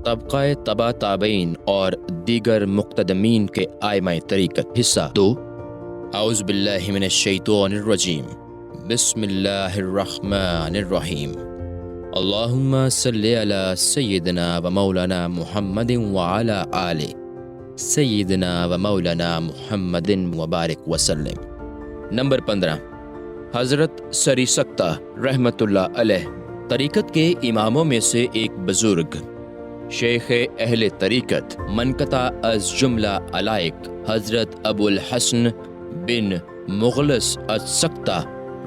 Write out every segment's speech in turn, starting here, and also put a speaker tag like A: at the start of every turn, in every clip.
A: طبقہ تبا تابعین اور دیگر مقتدمین کے آئمہ طریقت حصہ 2۔ اعوذ باللہ من الشیطان الرجیم، بسم اللہ الرحمن الرحیم۔ اللہم صلی علی سیدنا و مولانا محمد وعلی آل سیدنا و مولانا محمد وبارک وسلم۔ نمبر 15، حضرت سری سکتہ رحمۃ اللہ علیہ طریقت کے اماموں میں سے ایک بزرگ، شیخ اہل طریقت منقطع از جملہ علائق حضرت ابو الحسن بن مغلس السکتہ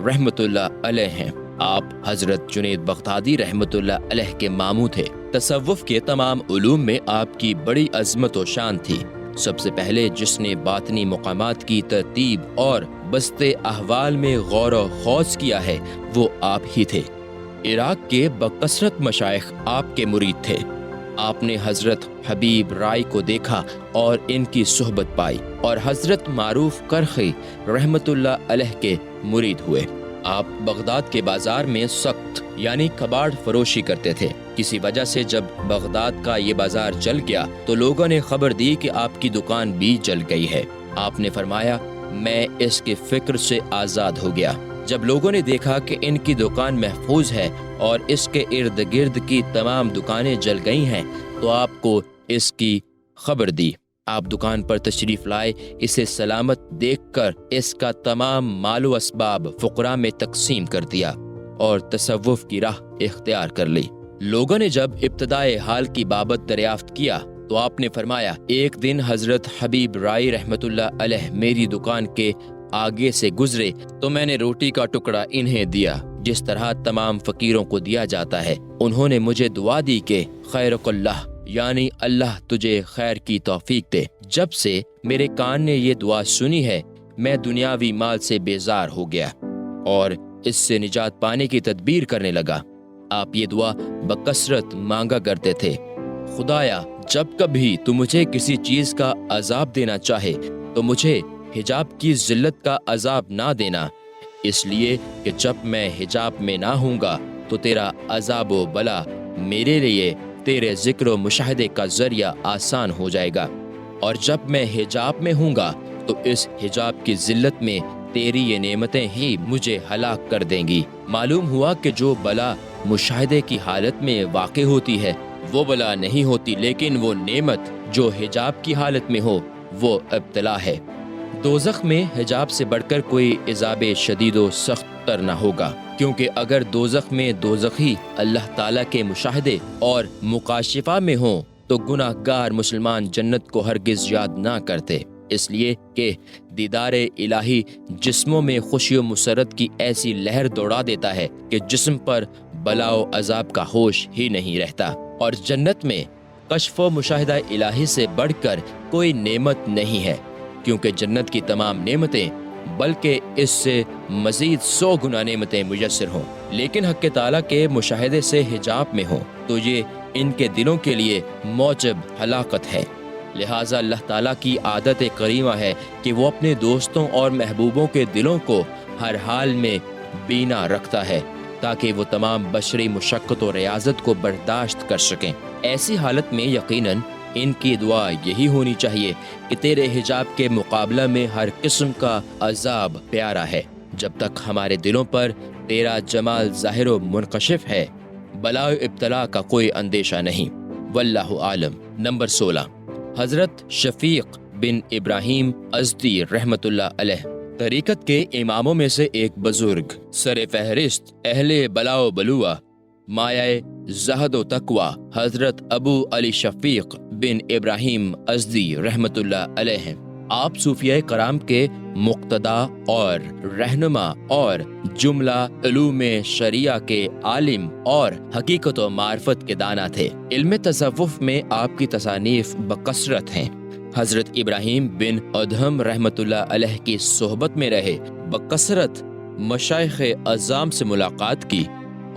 A: رحمۃ اللہ علیہ ہیں۔ آپ حضرت جنید بغدادی رحمۃ اللہ علیہ کے ماموں تھے۔ تصوف کے تمام علوم میں آپ کی بڑی عظمت و شان تھی۔ سب سے پہلے جس نے باطنی مقامات کی ترتیب اور بسط احوال میں غور و خوض کیا ہے وہ آپ ہی تھے۔ عراق کے بکثرت مشائخ آپ کے مرید تھے۔ آپ نے حضرت حبیب رائی کو دیکھا اور ان کی صحبت پائی اور حضرت معروف کرخی رحمۃ اللہ علیہ کے مرید ہوئے۔ آپ بغداد کے بازار میں سخت یعنی کباڑ فروشی کرتے تھے۔ کسی وجہ سے جب بغداد کا یہ بازار جل گیا تو لوگوں نے خبر دی کہ آپ کی دکان بھی جل گئی ہے۔ آپ نے فرمایا، میں اس کے فکر سے آزاد ہو گیا۔ جب لوگوں نے دیکھا کہ ان کی دکان محفوظ ہے اور اس کے ارد گرد کی تمام دکانیں جل گئی ہیں تو آپ کو اس کی خبر دی۔ آپ دکان پر تشریف لائے، اسے سلامت دیکھ کر اس کا تمام مال و اسباب فقراء میں تقسیم کر دیا اور تصوف کی راہ اختیار کر لی۔ لوگوں نے جب ابتدائے حال کی بابت دریافت کیا تو آپ نے فرمایا، ایک دن حضرت حبیب رائی رحمۃ اللہ علیہ میری دکان کے آگے سے گزرے تو میں نے روٹی کا ٹکڑا انہیں دیا جس طرح تمام فقیروں کو دیا جاتا ہے۔ انہوں نے مجھے دعا دی کہ خیرک اللہ، یعنی اللہ تجھے خیر کی توفیق دے۔ جب سے میرے کان نے یہ دعا سنی ہے میں دنیاوی مال سے بیزار ہو گیا اور اس سے نجات پانے کی تدبیر کرنے لگا۔ آپ یہ دعا بکثرت مانگا کرتے تھے، خدایا جب کبھی تو مجھے کسی چیز کا عذاب دینا چاہے تو مجھے حجاب کی ذلت کا عذاب نہ دینا، اس لیے کہ جب میں حجاب میں نہ ہوں گا تو تیرا عذاب و بلا میرے لیے تیرے ذکر و مشاہدے کا ذریعہ آسان ہو جائے گا، اور جب میں حجاب میں ہوں گا تو اس حجاب کی ذلت میں تیری یہ نعمتیں ہی مجھے ہلاک کر دیں گی۔ معلوم ہوا کہ جو بلا مشاہدے کی حالت میں واقع ہوتی ہے وہ بلا نہیں ہوتی، لیکن وہ نعمت جو حجاب کی حالت میں ہو وہ ابتلا ہے۔ دوزخ میں حجاب سے بڑھ کر کوئی عذاب شدید و سخت تر نہ ہوگا، کیونکہ اگر دوزخ میں دوزخی اللہ تعالیٰ کے مشاہدے اور مکاشفہ میں ہوں تو گناہ گار مسلمان جنت کو ہرگز یاد نہ کرتے، اس لیے کہ دیدار الہی جسموں میں خوشی و مسرت کی ایسی لہر دوڑا دیتا ہے کہ جسم پر بلا و عذاب کا ہوش ہی نہیں رہتا۔ اور جنت میں کشف و مشاہدہ الہی سے بڑھ کر کوئی نعمت نہیں ہے، کیونکہ جنت کی تمام نعمتیں بلکہ اس سے مزید 100 گنا نعمتیں میسر ہوں، لیکن حق تعالیٰ کے مشاہدے سے حجاب میں ہوں تو یہ ان کے دلوں کے لیے موجب ہلاکت ہے۔ لہٰذا اللہ تعالیٰ کی عادت کریمہ ہے کہ وہ اپنے دوستوں اور محبوبوں کے دلوں کو ہر حال میں بینا رکھتا ہے تاکہ وہ تمام بشری مشقت و ریاضت کو برداشت کر سکیں۔ ایسی حالت میں یقیناً ان کی دعا یہی ہونی چاہیے کہ تیرے حجاب کے مقابلہ میں ہر قسم کا عذاب پیارا ہے۔ جب تک ہمارے دلوں پر تیرا جمال ظاہر و منکشف ہے بلا و ابتلا کا کوئی اندیشہ نہیں، واللہ عالم۔ نمبر 16، حضرت شفیق بن ابراہیم ازدی رحمۃ اللہ علیہ طریقت کے اماموں میں سے ایک بزرگ، سر فہرست اہل بلا و بلوہ، مایہ زہد و تقوی، حضرت ابو علی شفیق بن ابراہیم ازدی رحمۃ اللہ علیہ ہیں۔ آپ صوفیہ کرام کے مقتدا اور رہنما اور جملہ علوم شریعہ کے عالم اور حقیقت و معرفت کے دانا تھے۔ علم تصوف میں آپ کی تصانیف بکثرت ہیں۔ حضرت ابراہیم بن ادہم رحمۃ اللہ علیہ کی صحبت میں رہے، بکثرت مشائخ اعظام سے ملاقات کی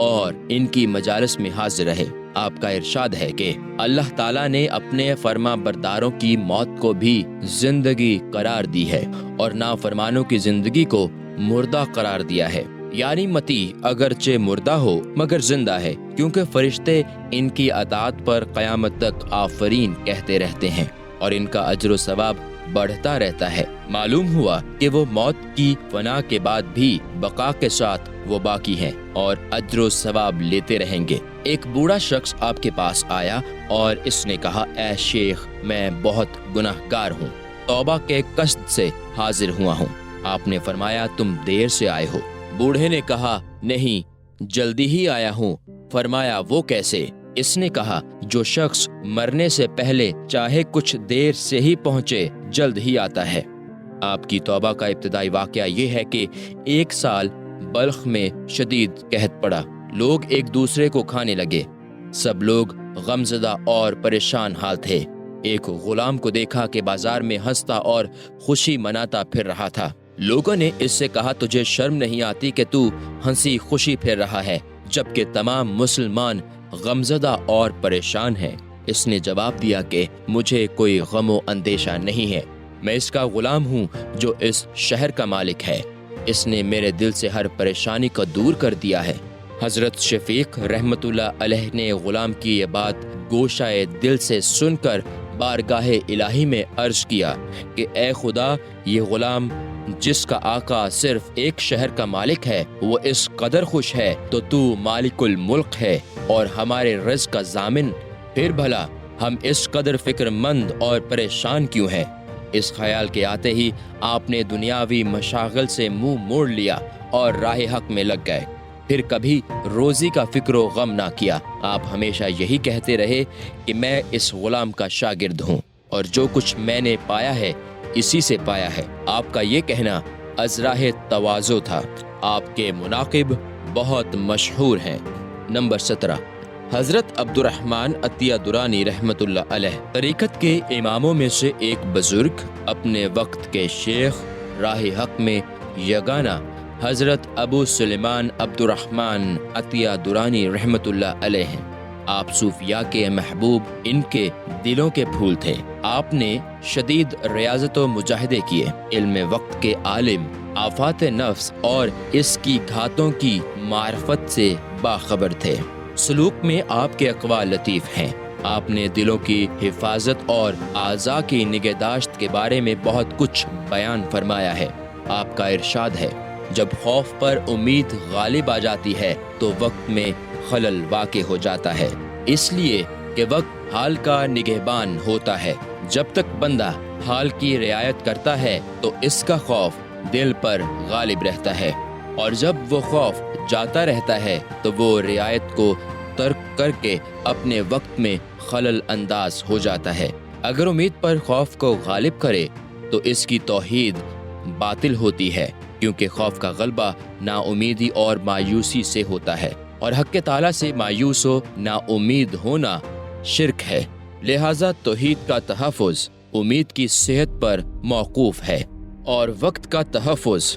A: اور ان کی مجالس میں حاضر رہے۔ آپ کا ارشاد ہے کہ اللہ تعالیٰ نے اپنے فرما برداروں کی موت کو بھی زندگی قرار دی ہے اور نافرمانوں کی زندگی کو مردہ قرار دیا ہے، یعنی متی اگرچہ مردہ ہو مگر زندہ ہے، کیونکہ فرشتے ان کی اطاعت پر قیامت تک آفرین کہتے رہتے ہیں اور ان کا اجر و ثواب بڑھتا رہتا ہے۔ معلوم ہوا کہ وہ موت کی فنا کے بعد بھی بقا کے ساتھ وہ باقی ہیں اور اجر و ثواب لیتے رہیں گے۔ ایک بوڑھا شخص آپ کے پاس آیا اور اس نے کہا، اے شیخ، میں بہت گناہگار ہوں، توبہ کے قصد سے حاضر ہوا ہوں۔ آپ نے فرمایا، تم دیر سے آئے ہو۔ بوڑھے نے کہا، نہیں، جلدی ہی آیا ہوں۔ فرمایا، وہ کیسے؟ اس نے کہا، جو شخص مرنے سے پہلے چاہے کچھ دیر سے ہی پہنچے، جلد ہی آتا ہے۔ آپ کی توبہ کا ابتدائی واقعہ یہ ہے کہ ایک سال بلخ میں شدید قحط پڑا۔ لوگ ایک دوسرے کو کھانے لگے۔ سب لوگ غمزدہ اور پریشان حال تھے۔ ایک غلام کو دیکھا کہ بازار میں ہنستا اور خوشی مناتا پھر رہا تھا۔ لوگوں نے اس سے کہا، تجھے شرم نہیں آتی کہ تو ہنسی خوشی پھر رہا ہے جبکہ تمام مسلمان غمزدہ اور پریشان ہیں؟ اس نے جواب دیا کہ مجھے کوئی غم و اندیشہ نہیں ہے، میں اس کا غلام ہوں جو اس شہر کا مالک ہے۔ اس نے میرے دل سے ہر پریشانی کو دور کر دیا ہے۔ حضرت شفیق رحمت اللہ علیہ نے غلام کی یہ بات گوشائے دل سے سن کر بارگاہ الہی میں عرض کیا کہ اے خدا، یہ غلام جس کا آقا صرف ایک شہر کا مالک ہے وہ اس قدر خوش ہے تو مالک الملک ہے اور ہمارے رزق کا ضامن، پھر بھلا ہم اس قدر فکر مند اور پریشان کیوں ہیں؟ اس خیال کے آتے ہی آپ نے دنیاوی مشاغل سے منہ موڑ لیا اور راہ حق میں لگ گئے۔ پھر کبھی روزی کا فکر و غم نہ کیا۔ آپ ہمیشہ یہی کہتے رہے کہ میں اس غلام کا شاگرد ہوں اور جو کچھ میں نے پایا ہے اسی سے پایا ہے۔ آپ کا یہ کہنا ازراہ تواضع تھا۔ آپ کے مناقب بہت مشہور ہیں۔ نمبر 17، حضرت عبد الرحمن عطیہ درانی رحمت اللہ علیہ۔ طریقت کے اماموں میں سے ایک بزرگ، اپنے وقت کے شیخ، راہ حق میں یگانہ حضرت ابو سلیمان عبد الرحمن عطیہ درانی رحمت اللہ علیہ ہیں۔ آپ صوفیاء کے محبوب، ان کے دلوں کے پھول تھے۔ آپ نے شدید ریاضت و مجاہدے کیے، علم وقت کے عالم، آفات نفس اور اس کی گھاتوں کی معرفت سے باخبر تھے۔ سلوک میں آپ کے اقوال لطیف ہیں۔ آپ نے دلوں کی حفاظت اور اعضاء کی نگہداشت کے بارے میں بہت کچھ بیان فرمایا ہے۔ آپ کا ارشاد ہے، جب خوف پر امید غالب آ جاتی ہے تو وقت میں خلل واقع ہو جاتا ہے، اس لیے کہ وقت حال کا نگہبان ہوتا ہے۔ جب تک بندہ حال کی رعایت کرتا ہے تو اس کا خوف دل پر غالب رہتا ہے، اور جب وہ خوف جاتا رہتا ہے تو وہ رعایت کو ترک کر کے اپنے وقت میں خلل انداز ہو جاتا ہے۔ اگر امید پر خوف کو غالب کرے تو اس کی توحید باطل ہوتی ہے، کیونکہ خوف کا غلبہ نا امیدی اور مایوسی سے ہوتا ہے، اور حق تعالیٰ سے مایوس و نا امید ہونا شرک ہے۔ لہٰذا توحید کا تحفظ امید کی صحت پر موقوف ہے، اور وقت کا تحفظ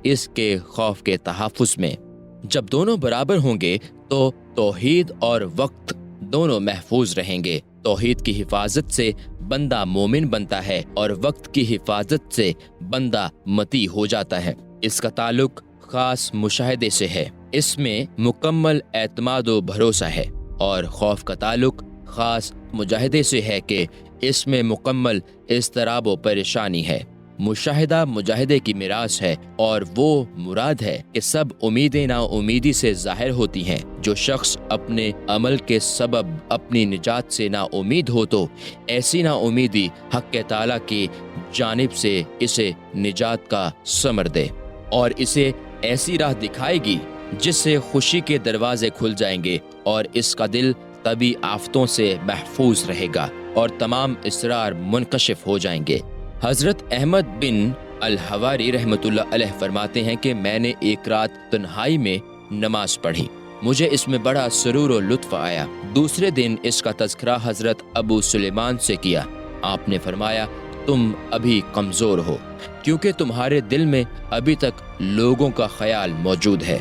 A: اس کے خوف کے تحفظ میں۔ جب دونوں برابر ہوں گے تو توحید اور وقت دونوں محفوظ رہیں گے۔ توحید کی حفاظت سے بندہ مومن بنتا ہے اور وقت کی حفاظت سے بندہ مطیع ہو جاتا ہے۔ اس کا تعلق خاص مشاہدے سے ہے، اس میں مکمل اعتماد و بھروسہ ہے، اور خوف کا تعلق خاص مجاہدے سے ہے کہ اس میں مکمل اضطراب و پریشانی ہے۔ مشاہدہ مجاہدے کی میراث ہے، اور وہ مراد ہے کہ سب امیدیں نا امیدی سے ظاہر ہوتی ہیں۔ جو شخص اپنے عمل کے سبب اپنی نجات سے نا امید ہو تو ایسی نا امیدی حق تعالیٰ کی جانب سے اسے نجات کا ثمر دے، اور اسے ایسی راہ دکھائے گی جس سے خوشی کے دروازے کھل جائیں گے، اور اس کا دل طبی آفتوں سے محفوظ رہے گا اور تمام اسرار منکشف ہو جائیں گے۔ حضرت احمد بن الحواری رحمت اللہ علیہ فرماتے ہیں کہ میں نے ایک رات تنہائی میں نماز پڑھی، مجھے اس میں بڑا سرور و لطف آیا۔ دوسرے دن اس کا تذکرہ حضرت ابو سلیمان سے کیا۔ آپ نے فرمایا، تم ابھی کمزور ہو، کیونکہ تمہارے دل میں ابھی تک لوگوں کا خیال موجود ہے،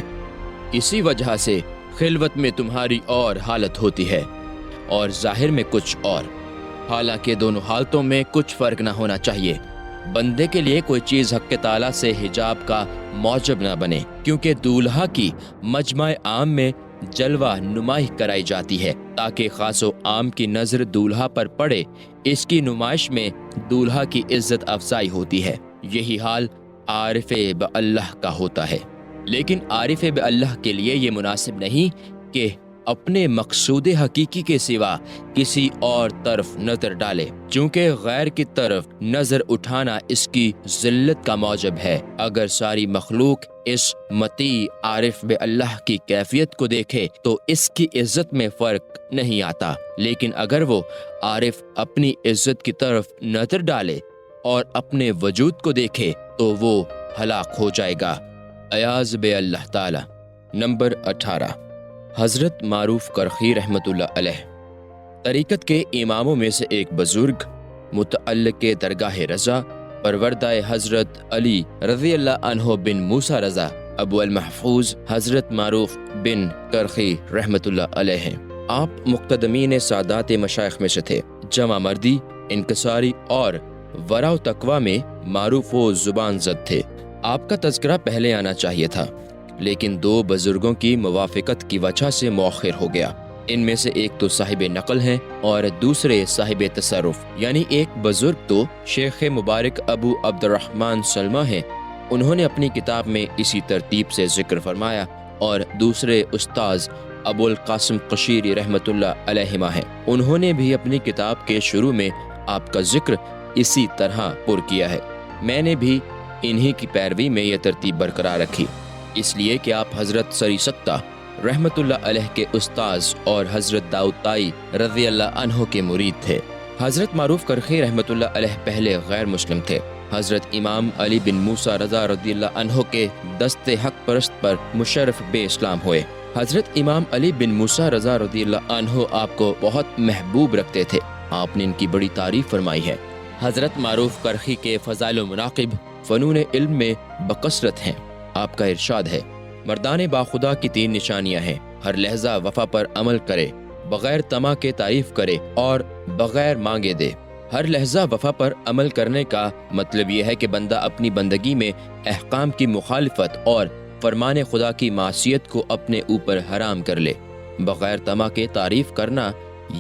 A: اسی وجہ سے خلوت میں تمہاری اور حالت ہوتی ہے اور ظاہر میں کچھ اور، حالانکہ دونوں حالتوں میں کچھ فرق نہ ہونا چاہیے۔ بندے کے لیے کوئی چیز حق تعالیٰ سے حجاب کا موجب نہ بنے، کیونکہ دولہا کی مجمع عام میں جلوہ نمائی کرائی جاتی ہے تاکہ خاص و عام کی نظر دولہا پر پڑے۔ اس کی نمائش میں دولہا کی عزت افزائی ہوتی ہے۔ یہی حال عارف باللہ کا ہوتا ہے، لیکن عارف باللہ کے لیے یہ مناسب نہیں کہ اپنے مقصود حقیقی کے سوا کسی اور طرف نظر ڈالے، چونکہ غیر کی طرف نظر اٹھانا اس کی ذلت کا موجب ہے۔ اگر ساری مخلوق اس مطیع عارف باللہ کی کیفیت کو دیکھے تو اس کی عزت میں فرق نہیں آتا، لیکن اگر وہ عارف اپنی عزت کی طرف نظر ڈالے اور اپنے وجود کو دیکھے تو وہ ہلاک ہو جائے گا، اعاذ باللہ تعالی۔ نمبر 18، حضرت معروف کرخی رحمۃ اللہ علیہ۔ طریقت کے اماموں میں سے ایک بزرگ، متعلق درگاہ رضا، پروردہ حضرت علی رضی اللہ عنہ بن موسیٰ رضا ابو المحفوظ حضرت معروف بن کرخی رحمۃ اللہ علیہ ہیں۔ آپ مقتدمین سادات مشائخ میں سے تھے، جمع مردی، انکساری اور ورع و تقوی میں معروف و زبان زد تھے۔ آپ کا تذکرہ پہلے آنا چاہیے تھا، لیکن دو بزرگوں کی موافقت کی وجہ سے مؤخر ہو گیا۔ ان میں سے ایک تو صاحب نقل ہیں اور دوسرے صاحب تصرف، یعنی ایک بزرگ تو شیخ مبارک ابو عبد الرحمن سلمہ ہیں، انہوں نے اپنی کتاب میں اسی ترتیب سے ذکر فرمایا، اور دوسرے استاذ ابو القاسم قشیری رحمۃ اللہ علیہما ہیں، انہوں نے بھی اپنی کتاب کے شروع میں آپ کا ذکر اسی طرح پر کیا ہے۔ میں نے بھی انہی کی پیروی میں یہ ترتیب برقرار رکھی، اس لیے کہ آپ حضرت سری سکتہ رحمت اللہ علیہ کے استاذ اور حضرت داؤد طائی رضی اللہ عنہ کے مرید تھے۔ حضرت معروف کرخی رحمت اللہ علیہ پہلے غیر مسلم تھے۔ حضرت امام علی بن موسیٰ رضا رضی اللہ عنہ کے دست حق پرست پر مشرف بے اسلام ہوئے۔ حضرت امام علی بن موسیٰ رضا رضی اللہ عنہ آپ کو بہت محبوب رکھتے تھے، آپ نے ان کی بڑی تعریف فرمائی ہے۔ حضرت معروف کرخی کے فضائل و مناقب فنون علم میں بکثرت ہیں۔ آپ کا ارشاد ہے، مردان باخدا کی 3 نشانیاں ہیں، ہر لحظہ وفا پر عمل کرے، بغیر طمع کے تعریف کرے اور بغیر مانگے دے۔ ہر لحظہ وفا پر عمل کرنے کا مطلب یہ ہے کہ بندہ اپنی بندگی میں احکام کی مخالفت اور فرمان خدا کی معصیت کو اپنے اوپر حرام کر لے۔ بغیر طمع کے تعریف کرنا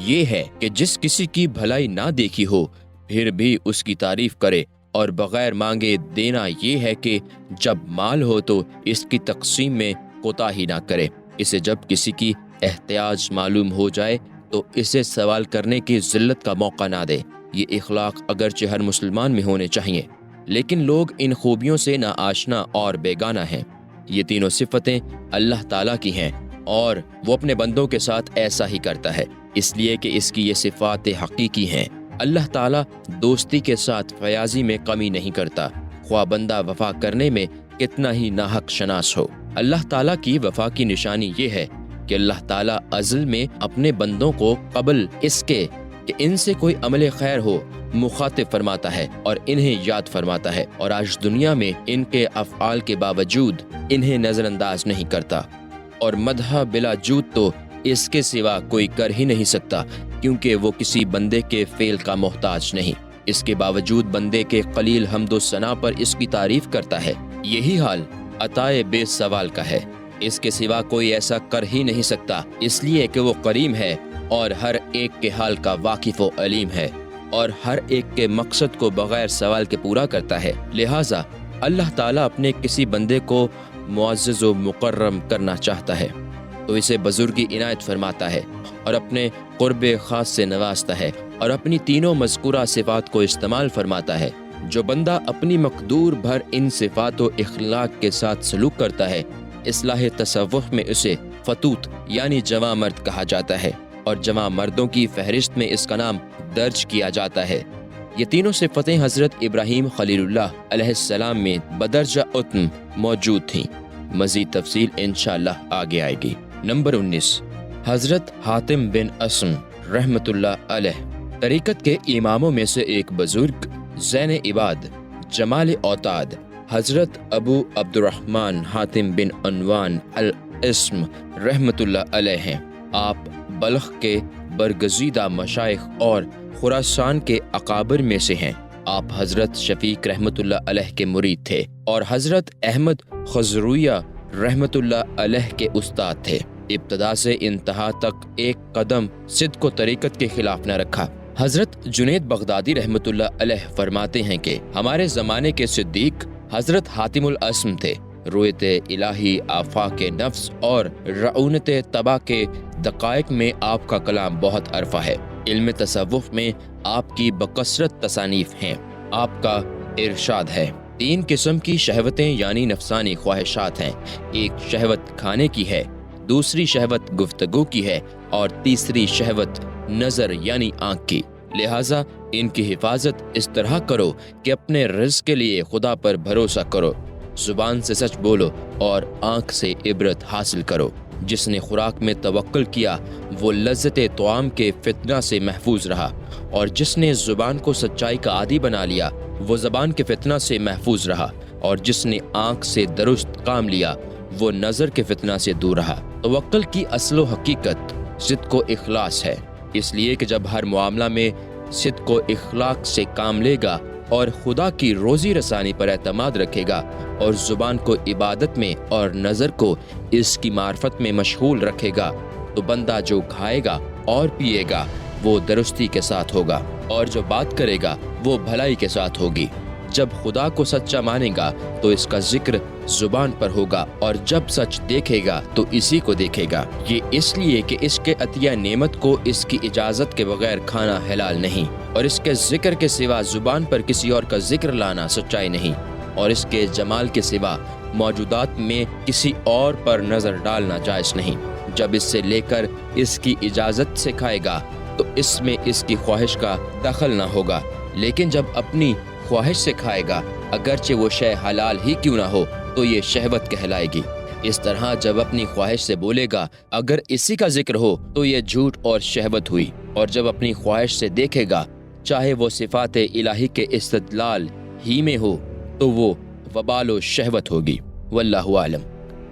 A: یہ ہے کہ جس کسی کی بھلائی نہ دیکھی ہو پھر بھی اس کی تعریف کرے، اور بغیر مانگے دینا یہ ہے کہ جب مال ہو تو اس کی تقسیم میں کوتاہی نہ کرے، اسے جب کسی کی احتیاج معلوم ہو جائے تو اسے سوال کرنے کی ذلت کا موقع نہ دے۔ یہ اخلاق اگرچہ ہر مسلمان میں ہونے چاہیے، لیکن لوگ ان خوبیوں سے ناآشنا اور بیگانہ ہیں۔ یہ تینوں صفتیں اللہ تعالیٰ کی ہیں اور وہ اپنے بندوں کے ساتھ ایسا ہی کرتا ہے، اس لیے کہ اس کی یہ صفات حقیقی ہیں۔ اللہ تعالیٰ دوستی کے ساتھ فیاضی میں کمی نہیں کرتا، خواہ بندہ وفا کرنے میں کتنا ہی ناحق شناس ہو۔ اللہ تعالیٰ کی وفا کی نشانی یہ ہے کہ اللہ تعالیٰ ازل میں اپنے بندوں کو قبل اس کے کہ ان سے کوئی عمل خیر ہو مخاطب فرماتا ہے اور انہیں یاد فرماتا ہے، اور آج دنیا میں ان کے افعال کے باوجود انہیں نظر انداز نہیں کرتا، اور مدح بلا جود تو اس کے سوا کوئی کر ہی نہیں سکتا، کیونکہ وہ کسی بندے کے فعل کا محتاج نہیں، اس کے باوجود بندے کے قلیل حمد و ثنا پر اس کی تعریف کرتا ہے۔ یہی حال عطائے بے سوال کا ہے، اس کے سوا کوئی ایسا کر ہی نہیں سکتا، اس لیے کہ وہ کریم ہے اور ہر ایک کے حال کا واقف و علیم ہے، اور ہر ایک کے مقصد کو بغیر سوال کے پورا کرتا ہے۔ لہٰذا اللہ تعالیٰ اپنے کسی بندے کو معزز و مکرم کرنا چاہتا ہے تو اسے بزرگی عنایت فرماتا ہے اور اپنے قرب خاص سے نوازتا ہے، اور اپنی تینوں مذکورہ صفات کو استعمال فرماتا ہے۔ جو بندہ اپنی مقدور بھر ان صفات و اخلاق کے ساتھ سلوک کرتا ہے، اصلاح تصوف میں اسے فتوت یعنی جواں مرد کہا جاتا ہے، اور جواں مردوں کی فہرست میں اس کا نام درج کیا جاتا ہے۔ یہ تینوں صفتیں حضرت ابراہیم خلیل اللہ علیہ السلام میں بدرجہ اتم موجود تھیں، مزید تفصیل انشاءاللہ آگے آئے گی۔ نمبر 19، حضرت حاتم بن اسم رحمت اللہ علیہ۔ طریقت کے اماموں میں سے ایک بزرگ، زین عباد، جمال اوتاد، حضرت ابو عبد الرحمن حاتم بن عنوان الاسم رحمت اللہ علیہ ہیں۔ آپ بلخ کے برگزیدہ مشائخ اور خراسان کے اکابر میں سے ہیں۔ آپ حضرت شفیق رحمت اللہ علیہ کے مرید تھے اور حضرت احمد خضرویہ رحمت اللہ علیہ کے استاد تھے۔ ابتدا سے انتہا تک ایک قدم صدق و طریقت کے خلاف نہ رکھا۔ حضرت جنید بغدادی رحمۃ اللہ علیہ فرماتے ہیں کہ ہمارے زمانے کے صدیق حضرت حاتم الاسم تھے۔ رویت الہی، آفاق نفس اور رعونت طبع کے دقائق میں آپ کا کلام بہت عرفہ ہے۔ علم تصوف میں آپ کی بکثرت تصانیف ہیں۔ آپ کا ارشاد ہے، 3 قسم کی شہوتیں یعنی نفسانی خواہشات ہیں۔ ایک شہوت کھانے کی ہے، دوسری شہوت گفتگو کی ہے اور تیسری شہوت نظر یعنی آنکھ کی۔ لہٰذا ان کی حفاظت اس طرح کرو کہ اپنے رزق کے لیے خدا پر بھروسہ کرو، زبان سے سچ بولو اور آنکھ سے عبرت حاصل کرو۔ جس نے خوراک میں توکل کیا وہ لذت طعام کے فتنہ سے محفوظ رہا، اور جس نے زبان کو سچائی کا عادی بنا لیا وہ زبان کے فتنہ سے محفوظ رہا، اور جس نے آنکھ سے درست کام لیا وہ نظر کے فتنہ سے دور رہا۔ توکل کی اصل و حقیقت صدق و اخلاص ہے، اس لیے کہ جب ہر معاملہ میں صدق و اخلاق سے کام لے گا اور خدا کی روزی رسانی پر اعتماد رکھے گا اور زبان کو عبادت میں اور نظر کو اس کی معرفت میں مشغول رکھے گا، تو بندہ جو کھائے گا اور پیے گا وہ درستی کے ساتھ ہوگا، اور جو بات کرے گا وہ بھلائی کے ساتھ ہوگی۔ جب خدا کو سچا مانے گا تو اس کا ذکر زبان پر ہوگا، اور جب سچ دیکھے گا تو اسی کو دیکھے گا۔ یہ اس لیے کہ اس کے عطیہ نعمت کو اس کی اجازت کے بغیر کھانا حلال نہیں، اور اس کے ذکر کے سوا زبان پر کسی اور کا ذکر لانا سچائی نہیں، اور اس کے جمال کے سوا موجودات میں کسی اور پر نظر ڈالنا جائز نہیں۔ جب اس سے لے کر اس کی اجازت سے کھائے گا تو اس میں اس کی خواہش کا دخل نہ ہوگا، لیکن جب اپنی خواہش سے کھائے گا اگرچہ وہ شے حلال ہی کیوں نہ ہو تو یہ شہوت کہلائے گی۔ اس طرح جب اپنی خواہش سے بولے گا اگر اسی کا ذکر ہو تو یہ جھوٹ اور شہوت ہوئی، اور جب اپنی خواہش سے دیکھے گا چاہے وہ صفات الہی کے استدلال ہی میں ہو تو وہ وبال و شہوت ہوگی۔ واللہ عالم۔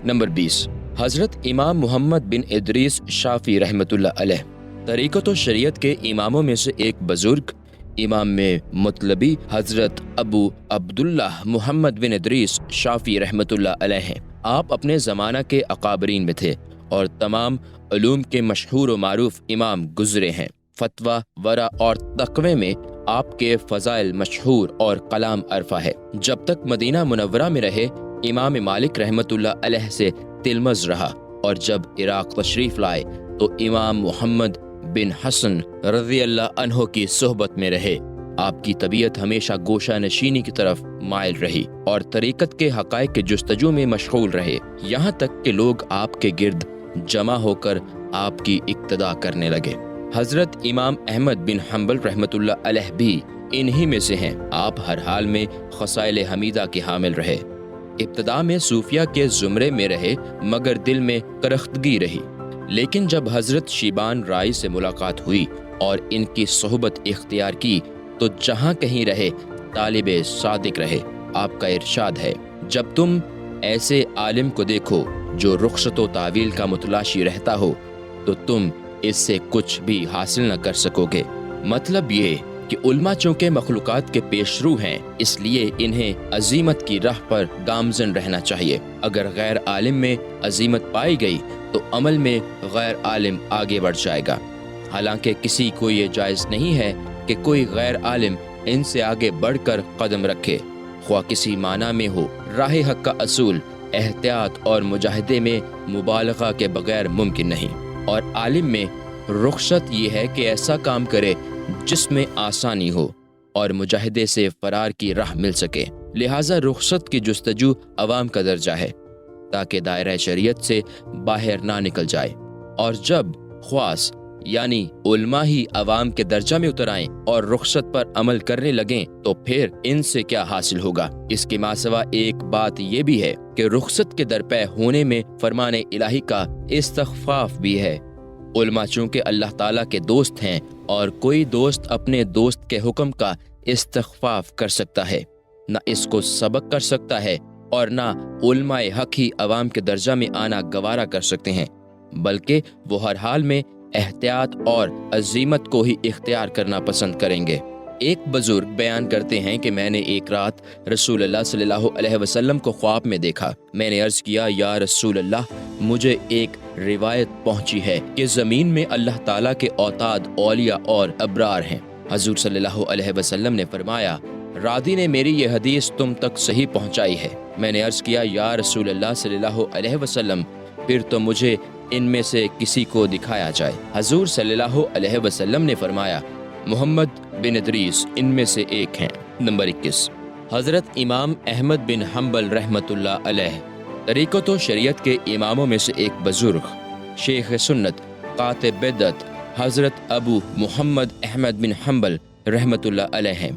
A: نمبر 20، حضرت امام محمد بن ادریس شافعی رحمۃ اللہ علیہ۔ طریقت و شریعت کے اماموں میں سے ایک بزرگ امام مطلبی حضرت ابو عبداللہ محمد بن ادریس شافعی رحمۃ اللہ علیہ ہیں۔ آپ اپنے زمانہ کے اکابرین میں تھے اور تمام علوم کے مشہور و معروف امام گزرے ہیں۔ فتویٰ، ورع اور تقوی میں آپ کے فضائل مشہور اور کلام عرفہ ہے۔ جب تک مدینہ منورہ میں رہے امام مالک رحمۃ اللہ علیہ سے تلمذ رہا، اور جب عراق تشریف لائے تو امام محمد بن حسن رضی اللہ عنہ کی صحبت میں رہے۔ آپ کی طبیعت ہمیشہ گوشہ نشینی کی طرف مائل رہی اور طریقت کے حقائق کے جستجو میں مشغول رہے، یہاں تک کہ لوگ آپ کے گرد جمع ہو کر آپ کی اقتدا کرنے لگے۔ حضرت امام احمد بن حنبل رحمۃ اللہ علیہ بھی انہی میں سے ہیں۔ آپ ہر حال میں خصائل حمیدہ کے حامل رہے۔ ابتدا میں صوفیہ کے زمرے میں رہے مگر دل میں کرختگی رہی، لیکن جب حضرت شیبان رائی سے ملاقات ہوئی اور ان کی صحبت اختیار کی تو جہاں کہیں رہے طالب صادق رہے۔ آپ کا ارشاد ہے، جب تم ایسے عالم کو دیکھو جو رخصت و تعویل کا متلاشی رہتا ہو تو تم اس سے کچھ بھی حاصل نہ کر سکو گے۔ مطلب یہ کہ علماء چونکہ مخلوقات کے پیش رو ہیں، اس لیے انہیں عزیمت کی راہ پر گامزن رہنا چاہیے۔ اگر غیر عالم میں عزیمت پائی گئی تو عمل میں غیر عالم آگے بڑھ جائے گا۔ حالانکہ کسی کو یہ جائز نہیں ہے کہ کوئی غیر عالم ان سے آگے بڑھ کر قدم رکھے، خواہ کسی معنی میں ہو۔ راہ حق کا اصول احتیاط اور مجاہدے میں مبالغہ کے بغیر ممکن نہیں، اور عالم میں رخصت یہ ہے کہ ایسا کام کرے جس میں آسانی ہو اور مجاہدے سے فرار کی راہ مل سکے۔ لہٰذا رخصت کی جستجو عوام کا درجہ ہے تاکہ دائرہ شریعت سے باہر نہ نکل جائے، اور جب خواص یعنی علماء ہی عوام کے درجہ میں اتر آئیں اور رخصت پر عمل کرنے لگیں تو پھر ان سے کیا حاصل ہوگا۔ اس کے ماسوا ایک بات یہ بھی ہے کہ رخصت کے درپے ہونے میں فرمان الہی کا استخفاف بھی ہے۔ علماء چونکہ اللہ تعالیٰ کے دوست ہیں اور کوئی دوست اپنے دوست کے حکم کا استخفاف کر سکتا ہے، نہ اس کو سبق کر سکتا ہے، اور نہ علماء حق ہی عوام کے درجہ میں آنا گوارا کر سکتے ہیں، بلکہ وہ ہر حال میں احتیاط اور عزیمت کو ہی اختیار کرنا پسند کریں گے۔ ایک بزرگ بیان کرتے ہیں کہ میں نے ایک رات رسول اللہ صلی اللہ علیہ وسلم کو خواب میں دیکھا۔ میں نے عرض کیا، یا رسول اللہ، مجھے ایک روایت پہنچی ہے کہ زمین میں اللہ تعالیٰ کے اوتاد اولیاء اور ابرار ہیں۔ حضور صلی اللہ علیہ وسلم نے فرمایا، رادی نے میری یہ حدیث تم تک صحیح پہنچائی ہے۔ میں نے عرض کیا، یا رسول اللہ صلی اللہ علیہ وسلم، پھر تو مجھے ان میں سے کسی کو دکھایا جائے۔ حضور صلی اللہ علیہ وسلم نے فرمایا، محمد بن ادریس ان میں سے ایک ہیں۔ نمبر 21، حضرت امام احمد بن حنبل رحمۃ اللہ علیہ، طریقت و شریعت کے اماموں میں سے ایک بزرگ، شیخ سنت، قاطب بدعت، حضرت ابو محمد احمد بن حنبل رحمۃ اللہ علیہ ہیں۔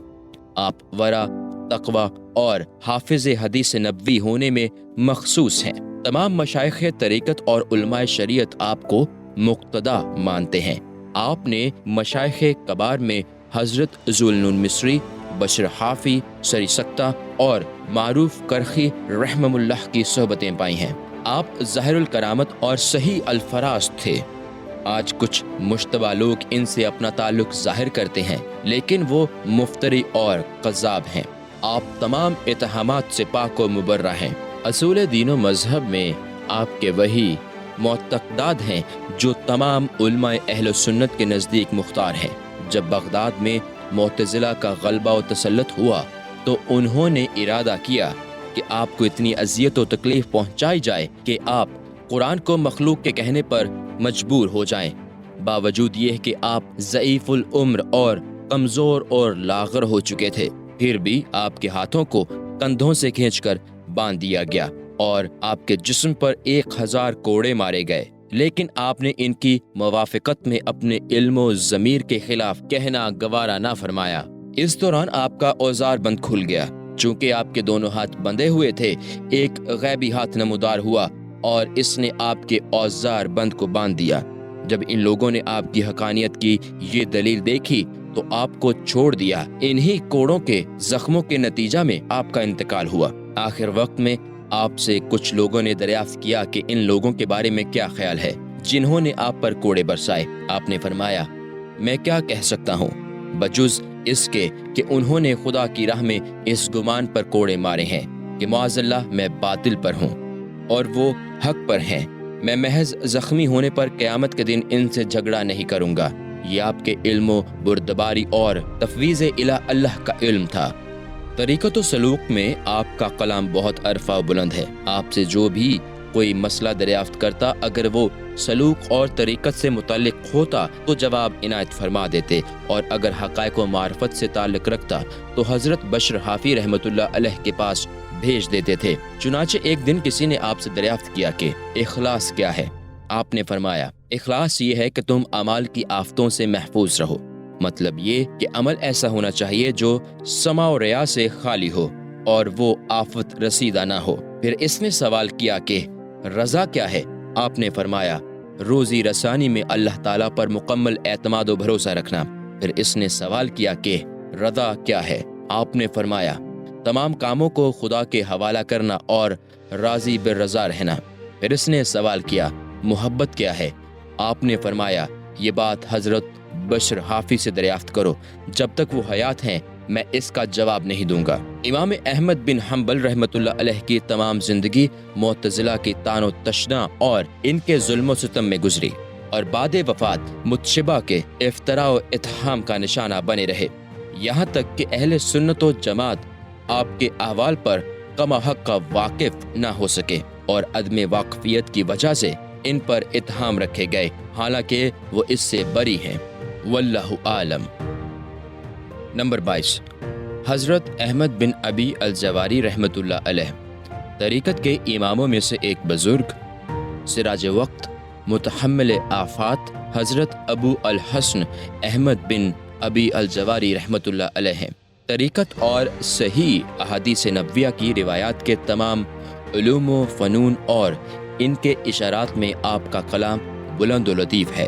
A: آپ ورع، تقوی اور حافظ حدیث نبوی ہونے میں مخصوص ہیں۔ تمام مشائخ طریقت اور علماء شریعت آپ کو مقتدا مانتے ہیں۔ آپ نے مشائخ کبار میں حضرت ذوالنون مصری، بشر حافی، سری سکتہ اور معروف کرخی رحمہ اللہ کی صحبتیں پائی ہیں۔ آپ ظاہر الکرامت اور صحیح الفراز تھے۔ آج کچھ مشتبہ لوگ ان سے اپنا تعلق ظاہر کرتے ہیں، لیکن وہ مفتری اور کذاب ہیں۔ آپ تمام اتہامات سے پاک و مبرہ ہیں۔ اصول دین و مذہب میں آپ کے وہی معتقدات ہیں جو تمام علماء اہل سنت کے نزدیک مختار ہیں۔ جب بغداد میں معتزلہ کا غلبہ و تسلط ہوا تو انہوں نے ارادہ کیا کہ آپ کو اتنی اذیت و تکلیف پہنچائی جائے کہ آپ قرآن کو مخلوق کے کہنے پر مجبور ہو جائیں۔ باوجود یہ کہ آپ ضعیف العمر اور کمزور اور لاغر ہو چکے تھے، پھر بھی آپ کے ہاتھوں کو کندھوں سے کھینچ کر باندھ دیا گیا اور آپ کے جسم پر 1000 کوڑے مارے گئے، لیکن آپ نے ان کی موافقت میں اپنے علم و ضمیر کے خلاف کہنا گوارا نہ فرمایا۔ اس دوران آپ کا اوزار بند کھل گیا۔ چونکہ آپ کے دونوں ہاتھ بندھے ہوئے تھے، ایک غیبی ہاتھ نمودار ہوا اور اس نے آپ کے اوزار بند کو باندھ دیا۔ جب ان لوگوں نے آپ کی حقانیت کی یہ دلیل دیکھی تو آپ کو چھوڑ دیا۔ انہی کوڑوں کے زخموں کے نتیجہ میں آپ کا انتقال ہوا۔ آخر وقت میں آپ سے کچھ لوگوں نے دریافت کیا کہ ان لوگوں کے بارے میں کیا خیال ہے جنہوں نے آپ پر کوڑے برسائے۔ آپ نے فرمایا، میں کیا کہہ سکتا ہوں بجز اس کے کہ انہوں نے خدا کی راہ میں اس گمان پر کوڑے مارے ہیں کہ معاذ اللہ میں باطل پر ہوں اور وہ حق پر ہیں۔ میں محض زخمی ہونے پر قیامت کے دن ان سے جھگڑا نہیں کروں گا۔ یہ آپ کے علم و بردباری اور تفویض الی اللہ کا علم تھا۔ طریقت و سلوک میں آپ کا کلام بہت عرفہ و بلند ہے۔ آپ سے جو بھی کوئی مسئلہ دریافت کرتا، اگر وہ سلوک اور طریقت سے متعلق ہوتا تو جواب عنایت فرما دیتے، اور اگر حقائق و معرفت سے تعلق رکھتا تو حضرت بشر حافی رحمۃ اللہ علیہ کے پاس بھیج دیتے تھے۔ چنانچہ ایک دن کسی نے آپ سے دریافت کیا کہ اخلاص کیا ہے؟ آپ نے فرمایا، اخلاص یہ ہے کہ تم اعمال کی آفتوں سے محفوظ رہو۔ مطلب یہ کہ عمل ایسا ہونا چاہیے جو سما و ریا سے خالی ہو اور وہ آفت رسیدہ نہ ہو۔ پھر اس نے سوال کیا کہ رضا کیا ہے؟ آپ نے فرمایا، روزی رسانی میں اللہ تعالیٰ پر مکمل اعتماد و بھروسہ رکھنا۔ پھر اس نے سوال کیا کہ رضا کیا ہے؟ آپ نے فرمایا، تمام کاموں کو خدا کے حوالہ کرنا اور راضی بالرضا رہنا۔ پھر اس نے سوال کیا، محبت کیا ہے؟ آپ نے فرمایا، یہ بات حضرت بشر حافی سے دریافت کرو، جب تک وہ حیات ہیں میں اس کا جواب نہیں دوں گا۔ امام احمد بن حنبل رحمۃ اللہ علیہ کی تمام زندگی معتزلہ کی طعن و تشنع اور ان کے ظلم و ستم میں گزری، اور بعد وفات متشبہ کے افتراء و اتہام کا نشانہ بنے رہے، یہاں تک کہ اہل سنت و جماعت آپ کے احوال پر کما حق کا واقف نہ ہو سکے، اور عدم واقفیت کی وجہ سے ان پر اتہام رکھے گئے، حالانکہ وہ اس سے بری ہیں۔ واللہ عالم۔ نمبر 22، حضرت احمد بن ابی الجواری رحمۃ اللہ علیہ، طریقت کے اماموں میں سے ایک بزرگ، سراج وقت، متحمل آفات، حضرت ابو الحسن احمد بن ابی الجواری رحمۃ اللہ علیہ ہیں۔ طریقت اور صحیح احادیث نبویہ کی روایات کے تمام علوم و فنون اور ان کے اشارات میں آپ کا کلام بلند و لطیف ہے۔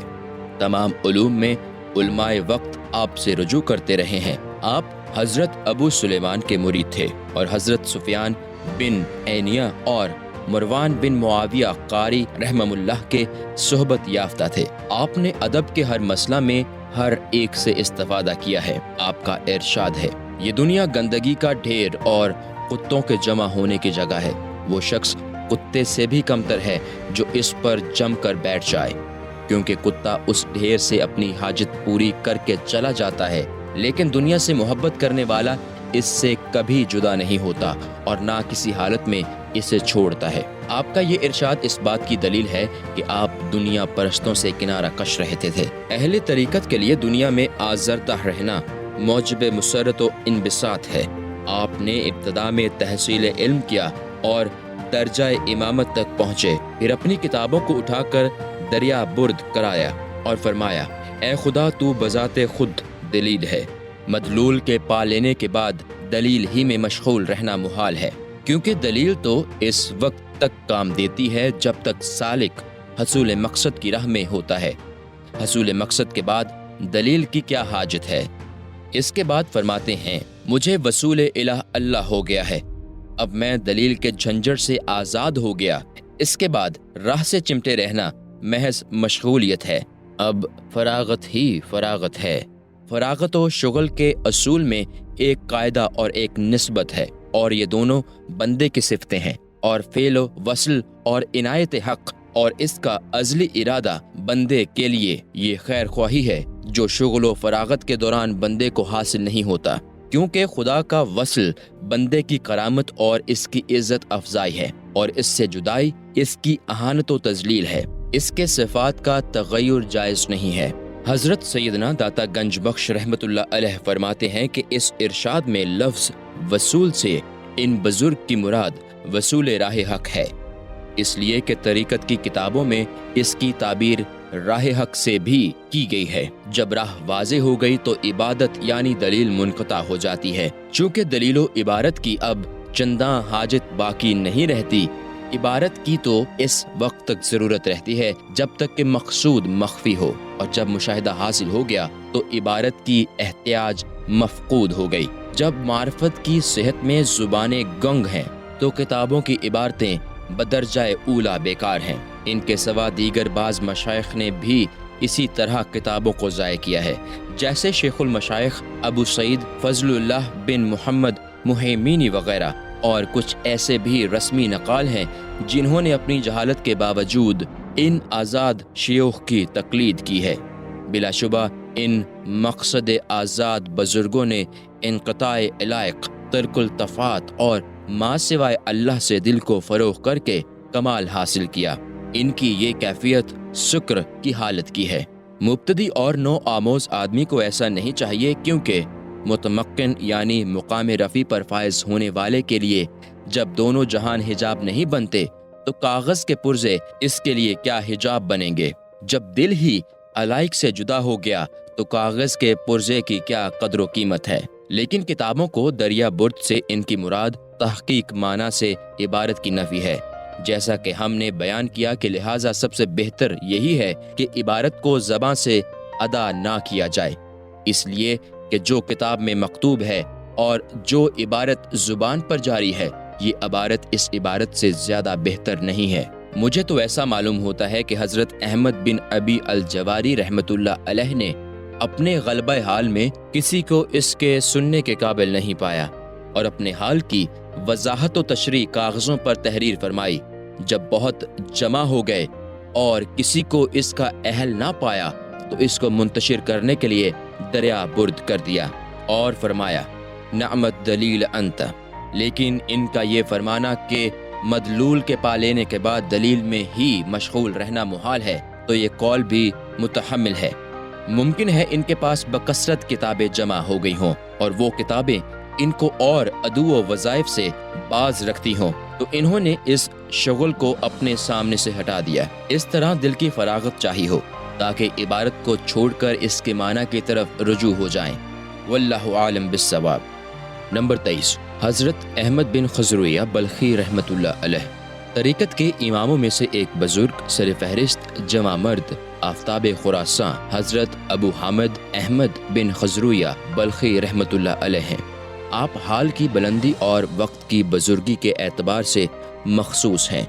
A: تمام علوم میں علماء وقت آپ سے رجوع کرتے رہے ہیں۔ آپ حضرت ابو سلیمان کے مرید تھے اور حضرت سفیان بن عینیہ اور مروان بن معاویہ قاری رحمہ اللہ کے صحبت یافتہ تھے۔ آپ نے ادب کے ہر مسئلہ میں ہر ایک سے استفادہ کیا ہے۔ آپ کا ارشاد ہے، یہ دنیا گندگی کا ڈھیر اور کتوں کے جمع ہونے کی جگہ ہے۔ وہ شخص کتے سے بھی کمتر ہے جو اس پر جم کر بیٹھ جائے، کیونکہ کتا اس ڈھیر سے اپنی حاجت پوری کر کے چلا جاتا ہے، لیکن دنیا سے محبت کرنے والا اس سے کبھی جدا نہیں ہوتا اور نہ کسی حالت میں اسے چھوڑتا ہے۔ آپ کا یہ ارشاد اس بات کی دلیل ہے کہ آپ دنیا پرستوں سے کنارہ کش رہتے تھے۔ اہل طریقت کے لیے دنیا میں آزردہ رہنا موجب مسرت و انبساط ہے۔ آپ نے ابتدا میں تحصیل علم کیا اور درجہ امامت تک پہنچے، پھر اپنی کتابوں کو اٹھا کر دریا برد کرایا اور فرمایا، اے خدا تو بذات خود دلیل ہے۔ مدلول کے پا لینے کے بعد دلیل ہی میں مشغول رہنا محال ہے، کیونکہ دلیل تو اس وقت تک کام دیتی ہے جب تک سالک حصول مقصد کی راہ میں ہوتا ہے۔ حصول مقصد کے بعد دلیل کی کیا حاجت ہے؟ اس کے بعد فرماتے ہیں، مجھے وصول الہ اللہ ہو گیا ہے، اب میں دلیل کے جھنجھٹ سے آزاد ہو گیا۔ اس کے بعد راہ سے چمٹے رہنا محض مشغولیت ہے، اب فراغت ہی فراغت ہے۔ فراغت و شغل کے اصول میں ایک قاعدہ اور ایک نسبت ہے، اور یہ دونوں بندے کی صفتیں ہیں، اور فعل و وصل اور عنایت حق اور اس کا ازلی ارادہ بندے کے لیے یہ خیر خواہی ہے جو شغل و فراغت کے دوران بندے کو حاصل نہیں ہوتا، کیونکہ خدا کا وصل بندے کی کرامت اور اس کی عزت افزائی ہے، اور اس سے جدائی اس کی اہانت و تذلیل ہے۔ اس کے صفات کا تغیر جائز نہیں ہے۔ حضرت سیدنا داتا گنج بخش رحمت اللہ علیہ فرماتے ہیں کہ اس ارشاد میں لفظ وصول سے ان بزرگ کی مراد وصول راہ حق ہے، اس لیے کہ طریقت کی کتابوں میں اس کی تعبیر راہ حق سے بھی کی گئی ہے۔ جب راہ واضح ہو گئی تو عبادت یعنی دلیل منقطع ہو جاتی ہے۔ چونکہ دلیل و عبارت کی اب چنداں حاجت باقی نہیں رہتی، عبارت کی تو اس وقت تک ضرورت رہتی ہے جب تک کہ مقصود مخفی ہو، اور جب مشاہدہ حاصل ہو گیا تو عبارت کی احتیاج مفقود ہو گئی۔ جب معرفت کی صحت میں زبانیں گنگ ہیں تو کتابوں کی عبارتیں بدرجہ اولا بیکار ہیں۔ ان کے سوا دیگر بعض مشائخ نے بھی اسی طرح کتابوں کو ضائع کیا ہے، جیسے شیخ المشائخ ابو سعید فضل اللہ بن محمد محیمینی وغیرہ، اور کچھ ایسے بھی رسمی نقال ہیں جنہوں نے اپنی جہالت کے باوجود ان آزاد شیوخ کی تقلید کی ہے۔ بلا شبہ ان مقصد آزاد بزرگوں نے انقطاع علائق، ترک التفات اور ما سوائے اللہ سے دل کو فروغ کر کے کمال حاصل کیا۔ ان کی یہ کیفیت شکر کی حالت کی ہے۔ مبتدی اور نو آموز آدمی کو ایسا نہیں چاہیے، کیونکہ متمکن یعنی مقام رفیع پر فائز ہونے والے کے لیے جب دونوں جہان حجاب نہیں بنتے تو کاغذ کے پرزے اس کے لیے کیا حجاب بنیں گے۔ جب دل ہی علائق سے جدا ہو گیا تو کاغذ کے پرزے کی کیا قدر و قیمت ہے۔ لیکن کتابوں کو دریا برد سے ان کی مراد تحقیق معنی سے عبارت کی نفی ہے، جیسا کہ ہم نے بیان کیا کہ لہٰذا سب سے بہتر یہی ہے کہ عبارت کو زبان سے ادا نہ کیا جائے، اس لیے کہ جو کتاب میں مکتوب ہے اور جو عبارت زبان پر جاری ہے، یہ عبارت اس عبارت سے زیادہ بہتر نہیں ہے۔ مجھے تو ایسا معلوم ہوتا ہے کہ حضرت احمد بن ابی الجواری رحمت اللہ علیہ نے اپنے غلبہ حال میں کسی کو اس کے سننے کے قابل نہیں پایا، اور اپنے حال کی وضاحت و تشریح کاغذوں پر تحریر فرمائی۔ جب بہت جمع ہو گئے اور کسی کو اس کا اہل نہ پایا تو اس کو منتشر کرنے کے لیے دریا برد کر دیا اور فرمایا، نعمت دلیل انت۔ لیکن ان کا یہ فرمانا کہ مدلول کے پا لینے کے بعد دلیل میں ہی مشغول رہنا محال ہے، تو یہ قول بھی متحمل ہے۔ ممکن ہے ان کے پاس بکثرت کتابیں جمع ہو گئی ہوں اور وہ کتابیں ان کو اور ادو و وظائف سے باز رکھتی ہوں، تو انہوں نے اس شغل کو اپنے سامنے سے ہٹا دیا۔ اس طرح دل کی فراغت چاہی ہو تاکہ عبارت کو چھوڑ کر اس کے معنی کی طرف رجوع ہو جائیں۔ واللہ عالم بالصواب۔ نمبر 23، حضرت احمد بن خزرویہ بلخی رحمت اللہ علیہ۔ طریقت کے اماموں میں سے ایک بزرگ سر فہرست جوان مرد آفتاب خراساں حضرت ابو حامد احمد بن خزرویہ بلخی رحمت اللہ علیہ ہیں۔ آپ حال کی بلندی اور وقت کی بزرگی کے اعتبار سے مخصوص ہیں۔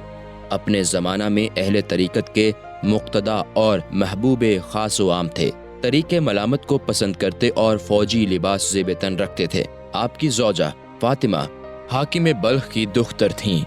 A: اپنے زمانہ میں اہل طریقت کے مقتدا اور محبوب خاص و عام تھے۔ طریقے ملامت کو پسند کرتے اور فوجی لباس زیب تن رکھتے تھے۔ آپ کی زوجہ فاطمہ حاکم بلخ کی دختر تھیں۔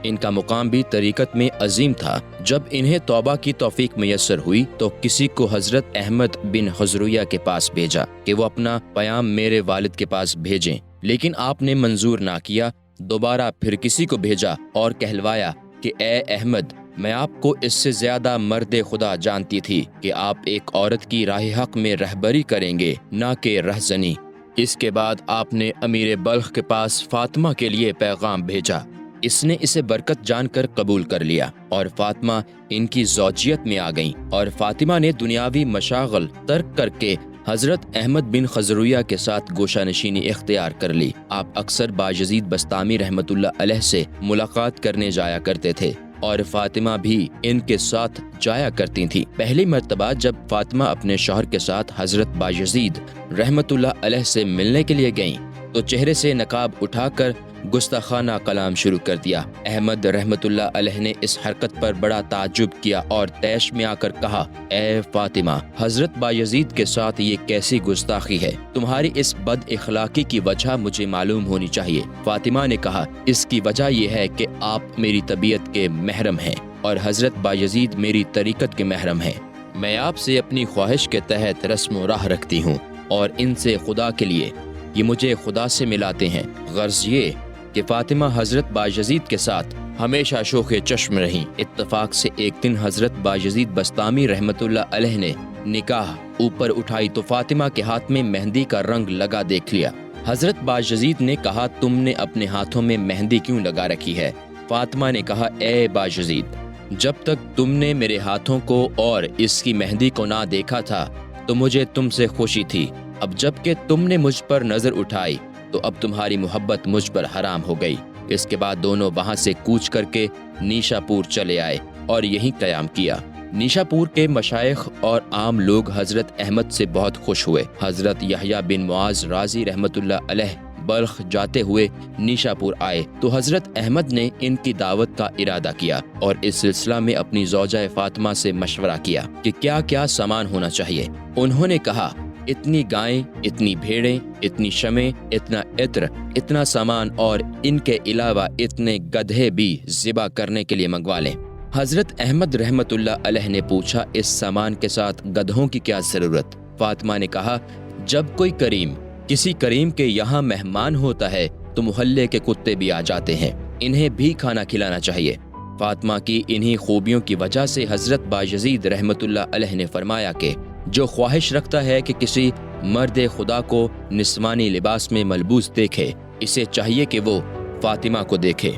A: ان کا مقام بھی طریقت میں عظیم تھا۔ جب انہیں توبہ کی توفیق میسر ہوئی تو کسی کو حضرت احمد بن خزرویہ کے پاس بھیجا کہ وہ اپنا پیام میرے والد کے پاس بھیجیں، لیکن آپ نے منظور نہ کیا۔ دوبارہ پھر کسی کو بھیجا اور کہلوایا کہ اے احمد، میں آپ کو اس سے زیادہ مرد خدا جانتی تھی کہ آپ ایک عورت کی راہ حق میں رہبری کریں گے، نہ کہ رہزنی۔ اس کے بعد آپ نے امیر بلخ کے پاس فاطمہ کے لیے پیغام بھیجا۔ اس نے اسے برکت جان کر قبول کر لیا اور فاطمہ ان کی زوجیت میں آ گئیں، اور فاطمہ نے دنیاوی مشاغل ترک کر کے حضرت احمد بن خزرویہ کے ساتھ گوشہ نشینی اختیار کر لی۔ آپ اکثر باجزید بسطامی رحمۃ اللہ علیہ سے ملاقات کرنے جایا کرتے تھے اور فاطمہ بھی ان کے ساتھ جایا کرتی تھیں۔ پہلی مرتبہ جب فاطمہ اپنے شوہر کے ساتھ حضرت باجزید رحمۃ اللہ علیہ سے ملنے کے لیے گئیں تو چہرے سے نقاب اٹھا کر گستاخانہ کلام شروع کر دیا۔ احمد رحمۃ اللہ علیہ نے اس حرکت پر بڑا تعجب کیا اور طیش میں آ کر کہا، اے فاطمہ، حضرت باجزید کے ساتھ یہ کیسی گستاخی ہے؟ تمہاری اس بد اخلاقی کی وجہ مجھے معلوم ہونی چاہیے۔ فاطمہ نے کہا، اس کی وجہ یہ ہے کہ آپ میری طبیعت کے محرم ہیں اور حضرت باجزید میری طریقت کے محرم ہیں۔ میں آپ سے اپنی خواہش کے تحت رسم و راہ رکھتی ہوں اور ان سے خدا کے لیے یہ مجھے خدا سے ملاتے ہیں۔ غرض یہ کہ فاطمہ حضرت باجزید کے ساتھ ہمیشہ شوخ چشم رہیں۔ اتفاق سے ایک دن حضرت باجزید بسطامی رحمۃ اللہ علیہ نے نکاح اوپر اٹھائی تو فاطمہ کے ہاتھ میں مہندی کا رنگ لگا دیکھ لیا۔ حضرت باجزید نے کہا، تم نے اپنے ہاتھوں میں مہندی کیوں لگا رکھی ہے؟ فاطمہ نے کہا، اے باجزید، جب تک تم نے میرے ہاتھوں کو اور اس کی مہندی کو نہ دیکھا تھا تو مجھے تم سے خوشی تھی۔ اب جب کہ تم نے مجھ پر نظر اٹھائی تو اب تمہاری محبت مجھ پر حرام ہو گئی۔ اس کے بعد دونوں وہاں سے کوچ کر کے نیشا پور چلے آئے اور یہیں قیام کیا۔ نیشا پور کے مشائخ اور عام لوگ حضرت احمد سے بہت خوش ہوئے۔ حضرت یحییٰ بن معاذ رازی رحمۃ اللہ علیہ بلخ جاتے ہوئے نیشا پور آئے تو حضرت احمد نے ان کی دعوت کا ارادہ کیا اور اس سلسلہ میں اپنی زوجہ فاطمہ سے مشورہ کیا کہ کیا کیا سامان ہونا چاہیے۔ انہوں نے کہا، اتنی گائیں، اتنی بھیڑیں، اتنی شمیں، اتنا عطر، اتنا سامان اور ان کے علاوہ اتنے گدھے بھی ذبح کرنے کے لیے منگوا لیں۔ حضرت احمد رحمۃ اللہ علیہ نے پوچھا، اس سامان کے ساتھ گدھوں کی کیا ضرورت؟ فاطمہ نے کہا، جب کوئی کریم کسی کریم کے یہاں مہمان ہوتا ہے تو محلے کے کتے بھی آ جاتے ہیں، انہیں بھی کھانا کھلانا چاہیے۔ فاطمہ کی انہی خوبیوں کی وجہ سے حضرت باجزید رحمۃ اللہ علیہ نے فرمایا کہ جو خواہش رکھتا ہے کہ کسی مرد خدا کو نسوانی لباس میں ملبوس دیکھے، اسے چاہیے کہ وہ فاطمہ کو دیکھے۔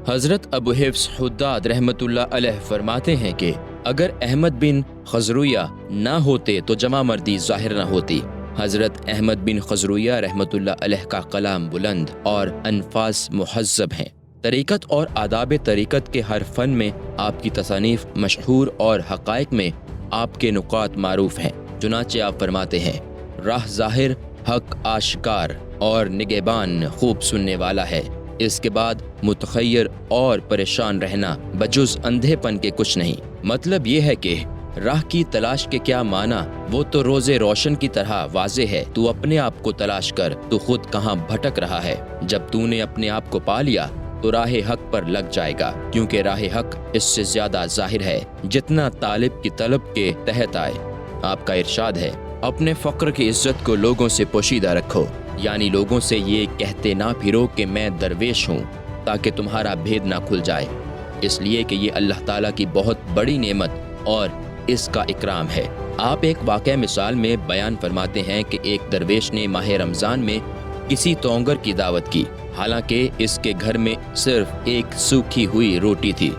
A: حضرت ابو حفص حداد رحمۃ اللہ علیہ فرماتے ہیں کہ اگر احمد بن خزرویہ نہ ہوتے تو جمع مردی ظاہر نہ ہوتی۔ حضرت احمد بن خزرویہ رحمۃ اللہ علیہ کا کلام بلند اور انفاس مہذب ہیں۔ طریقت اور آداب طریقت کے ہر فن میں آپ کی تصانیف مشہور اور حقائق میں آپ کے نقاط معروف ہیں۔ چنانچہ آپ فرماتے ہیں، راہ ظاہر حق آشکار اور نگہبان خوب سننے والا ہے، اس کے بعد متخیر اور پریشان رہنا بجز اندھے پن کے کچھ نہیں۔ مطلب یہ ہے کہ راہ کی تلاش کے کیا معنی، وہ تو روز روشن کی طرح واضح ہے۔ تو اپنے آپ کو تلاش کر، تو خود کہاں بھٹک رہا ہے۔ جب تو نے اپنے آپ کو پا لیا تو راہ حق پر لگ جائے گا، کیونکہ راہ حق اس سے زیادہ ظاہر ہے جتنا طالب کی طلب کے تحت آئے۔ آپ کا ارشاد ہے، اپنے فقر کی عزت کو لوگوں سے پوشیدہ رکھو، یعنی لوگوں سے یہ کہتے نہ پھرو کہ میں درویش ہوں، تاکہ تمہارا بھید نہ کھل جائے، اس لیے کہ یہ اللہ تعالیٰ کی بہت بڑی نعمت اور اس کا اکرام ہے۔ آپ ایک واقعہ مثال میں بیان فرماتے ہیں کہ ایک درویش نے ماہ رمضان میں کسی تونگر کی دعوت کی، حالانکہ اس کے گھر میں صرف ایک سوکھی ہوئی روٹی تھی۔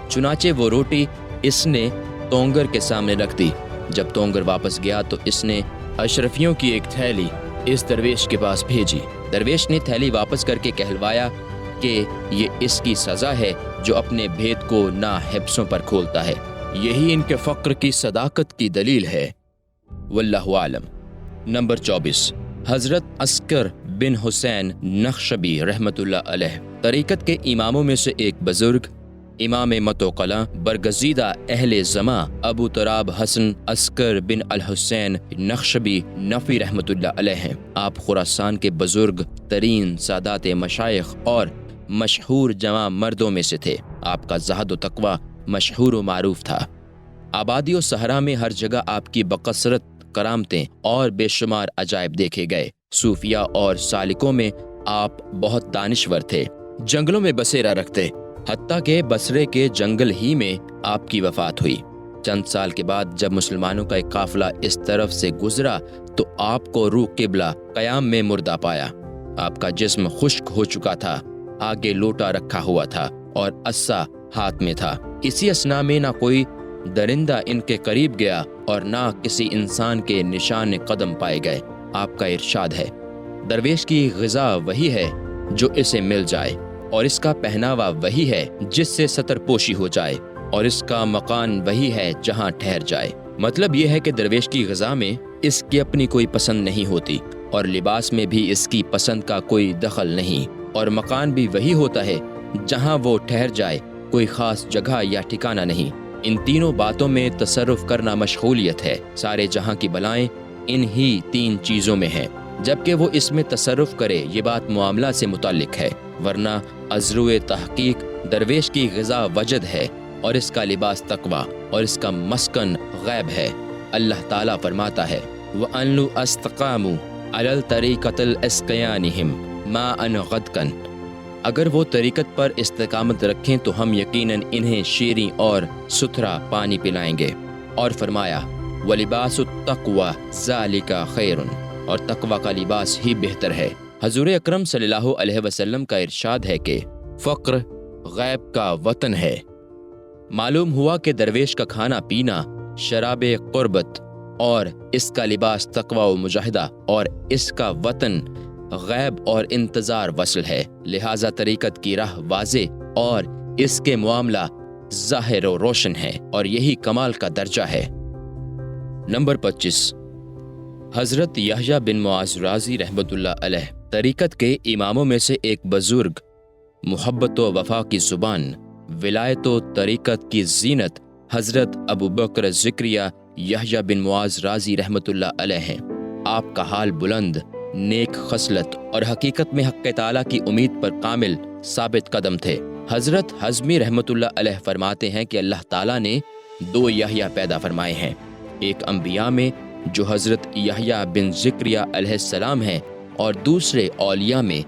A: چنانچہ وہ روٹی اس نے تونگر کے سامنے رکھ دی۔ جب تونگر واپس گیا تو اس نے اشرفیوں کی ایک تھیلی اس درویش کے پاس بھیجی۔ درویش نے تھیلی واپس کر کے کہلوایا کہ یہ اس کی سزا ہے جو اپنے بھید کو ناحبسوں پر کھولتا ہے، یہی ان کے فقر کی صداقت کی دلیل ہے، واللہ عالم۔ نمبر 24، حضرت عسکر بن حسین نخشبی رحمۃ اللہ علیہ۔ طریقت کے اماموں میں سے ایک بزرگ امام متوقلہ برگزیدہ اہل زماں ابو تراب حسن عسکر بن الحسین نقشبی نفی رحمۃ اللہ علیہ ہیں۔ آپ خراسان کے بزرگ ترین سادات مشائخ اور مشہور جوان مردوں میں سے تھے۔ آپ کا زہد و تقوی مشہور و معروف تھا۔ آبادی و صحرا میں ہر جگہ آپ کی بکثرت کرامتیں اور بے شمار عجائب دیکھے گئے۔ صوفیہ اور سالکوں میں آپ بہت دانشور تھے، جنگلوں میں بسیرا رکھتے، حتیٰ کہ بصرے کے جنگل ہی میں آپ کی وفات ہوئی۔ چند سال کے بعد جب مسلمانوں کا ایک قافلہ اس طرف سے گزرا تو آپ کو روح قبلہ قیام میں مردہ پایا۔ آپ کا جسم خشک ہو چکا تھا، آگے لوٹا رکھا ہوا تھا اور عصا ہاتھ میں تھا۔ اسی اثنا میں نہ کوئی درندہ ان کے قریب گیا اور نہ کسی انسان کے نشان قدم پائے گئے۔ آپ کا ارشاد ہے، درویش کی غذا وہی ہے جو اسے مل جائے، اور اس کا پہناوا وہی ہے جس سے ستر پوشی ہو جائے، اور اس کا مکان وہی ہے جہاں ٹھہر جائے۔ مطلب یہ ہے کہ درویش کی غذا میں اس کی اپنی کوئی پسند نہیں ہوتی، اور لباس میں بھی اس کی پسند کا کوئی دخل نہیں، اور مکان بھی وہی ہوتا ہے جہاں وہ ٹھہر جائے، کوئی خاص جگہ یا ٹھکانہ نہیں۔ ان تینوں باتوں میں تصرف کرنا مشغولیت ہے۔ سارے جہاں کی بلائیں انہی تین چیزوں میں ہیں۔ جبکہ وہ اس میں تصرف کرے، یہ بات معاملہ سے متعلق ہے، ورنہ ازرو تحقیق درویش کی غذا وجد ہے، اور اس کا لباس تقویٰ، اور اس کا مسکن غیب ہے۔ اللہ تعالیٰ فرماتا ہے، وَأَن لَّوْ اسْتَقَامُوا عَلَى الطَّرِيقَةِ لَأَسْقَيْنَاهُمْ مَاءً غَدْقًا۔ اگر وہ طریقت پر استقامت رکھیں تو ہم یقیناً انہیں شیریں اور ستھرا پانی پلائیں گے۔ اور فرمایا، وَلِبَاسُ التَّقْوَىٰ ذَٰلِكَ خَيْرٌ، اور تقویٰ کا لباس ہی بہتر ہے۔ حضور اکرم صلی اللہ علیہ وسلم کا ارشاد ہے کہ فقر غیب کا وطن ہے۔ معلوم ہوا کہ درویش کا کھانا پینا شراب قربت، اور اس کا لباس تقویٰ و مجاہدہ، اور اس کا وطن غیب اور انتظار وصل ہے۔ لہٰذا طریقت کی راہ واضح اور اس کے معاملہ ظاہر و روشن ہے، اور یہی کمال کا درجہ ہے۔ نمبر 25، حضرت یحییٰ بن معاذ رازی رحمۃ اللہ علیہ طریقت کے اماموں میں سے ایک بزرگ، محبت و وفا کی زبان، ولایت و طریقت کی زینت حضرت ابو بکر ذکریہ یحییٰ بن معاذ رازی رحمۃ اللہ علیہ ہیں۔ آپ کا حال بلند، نیک خصلت اور حقیقت میں حق تعالیٰ کی امید پر کامل ثابت قدم تھے۔ حضرت حزمی رحمۃ اللہ علیہ فرماتے ہیں کہ اللہ تعالیٰ نے دو یحییٰ پیدا فرمائے ہیں، ایک انبیاء میں جو حضرت یحییٰ بن ذکریہ علیہ السلام ہیں، اور دوسرے اولیاء میں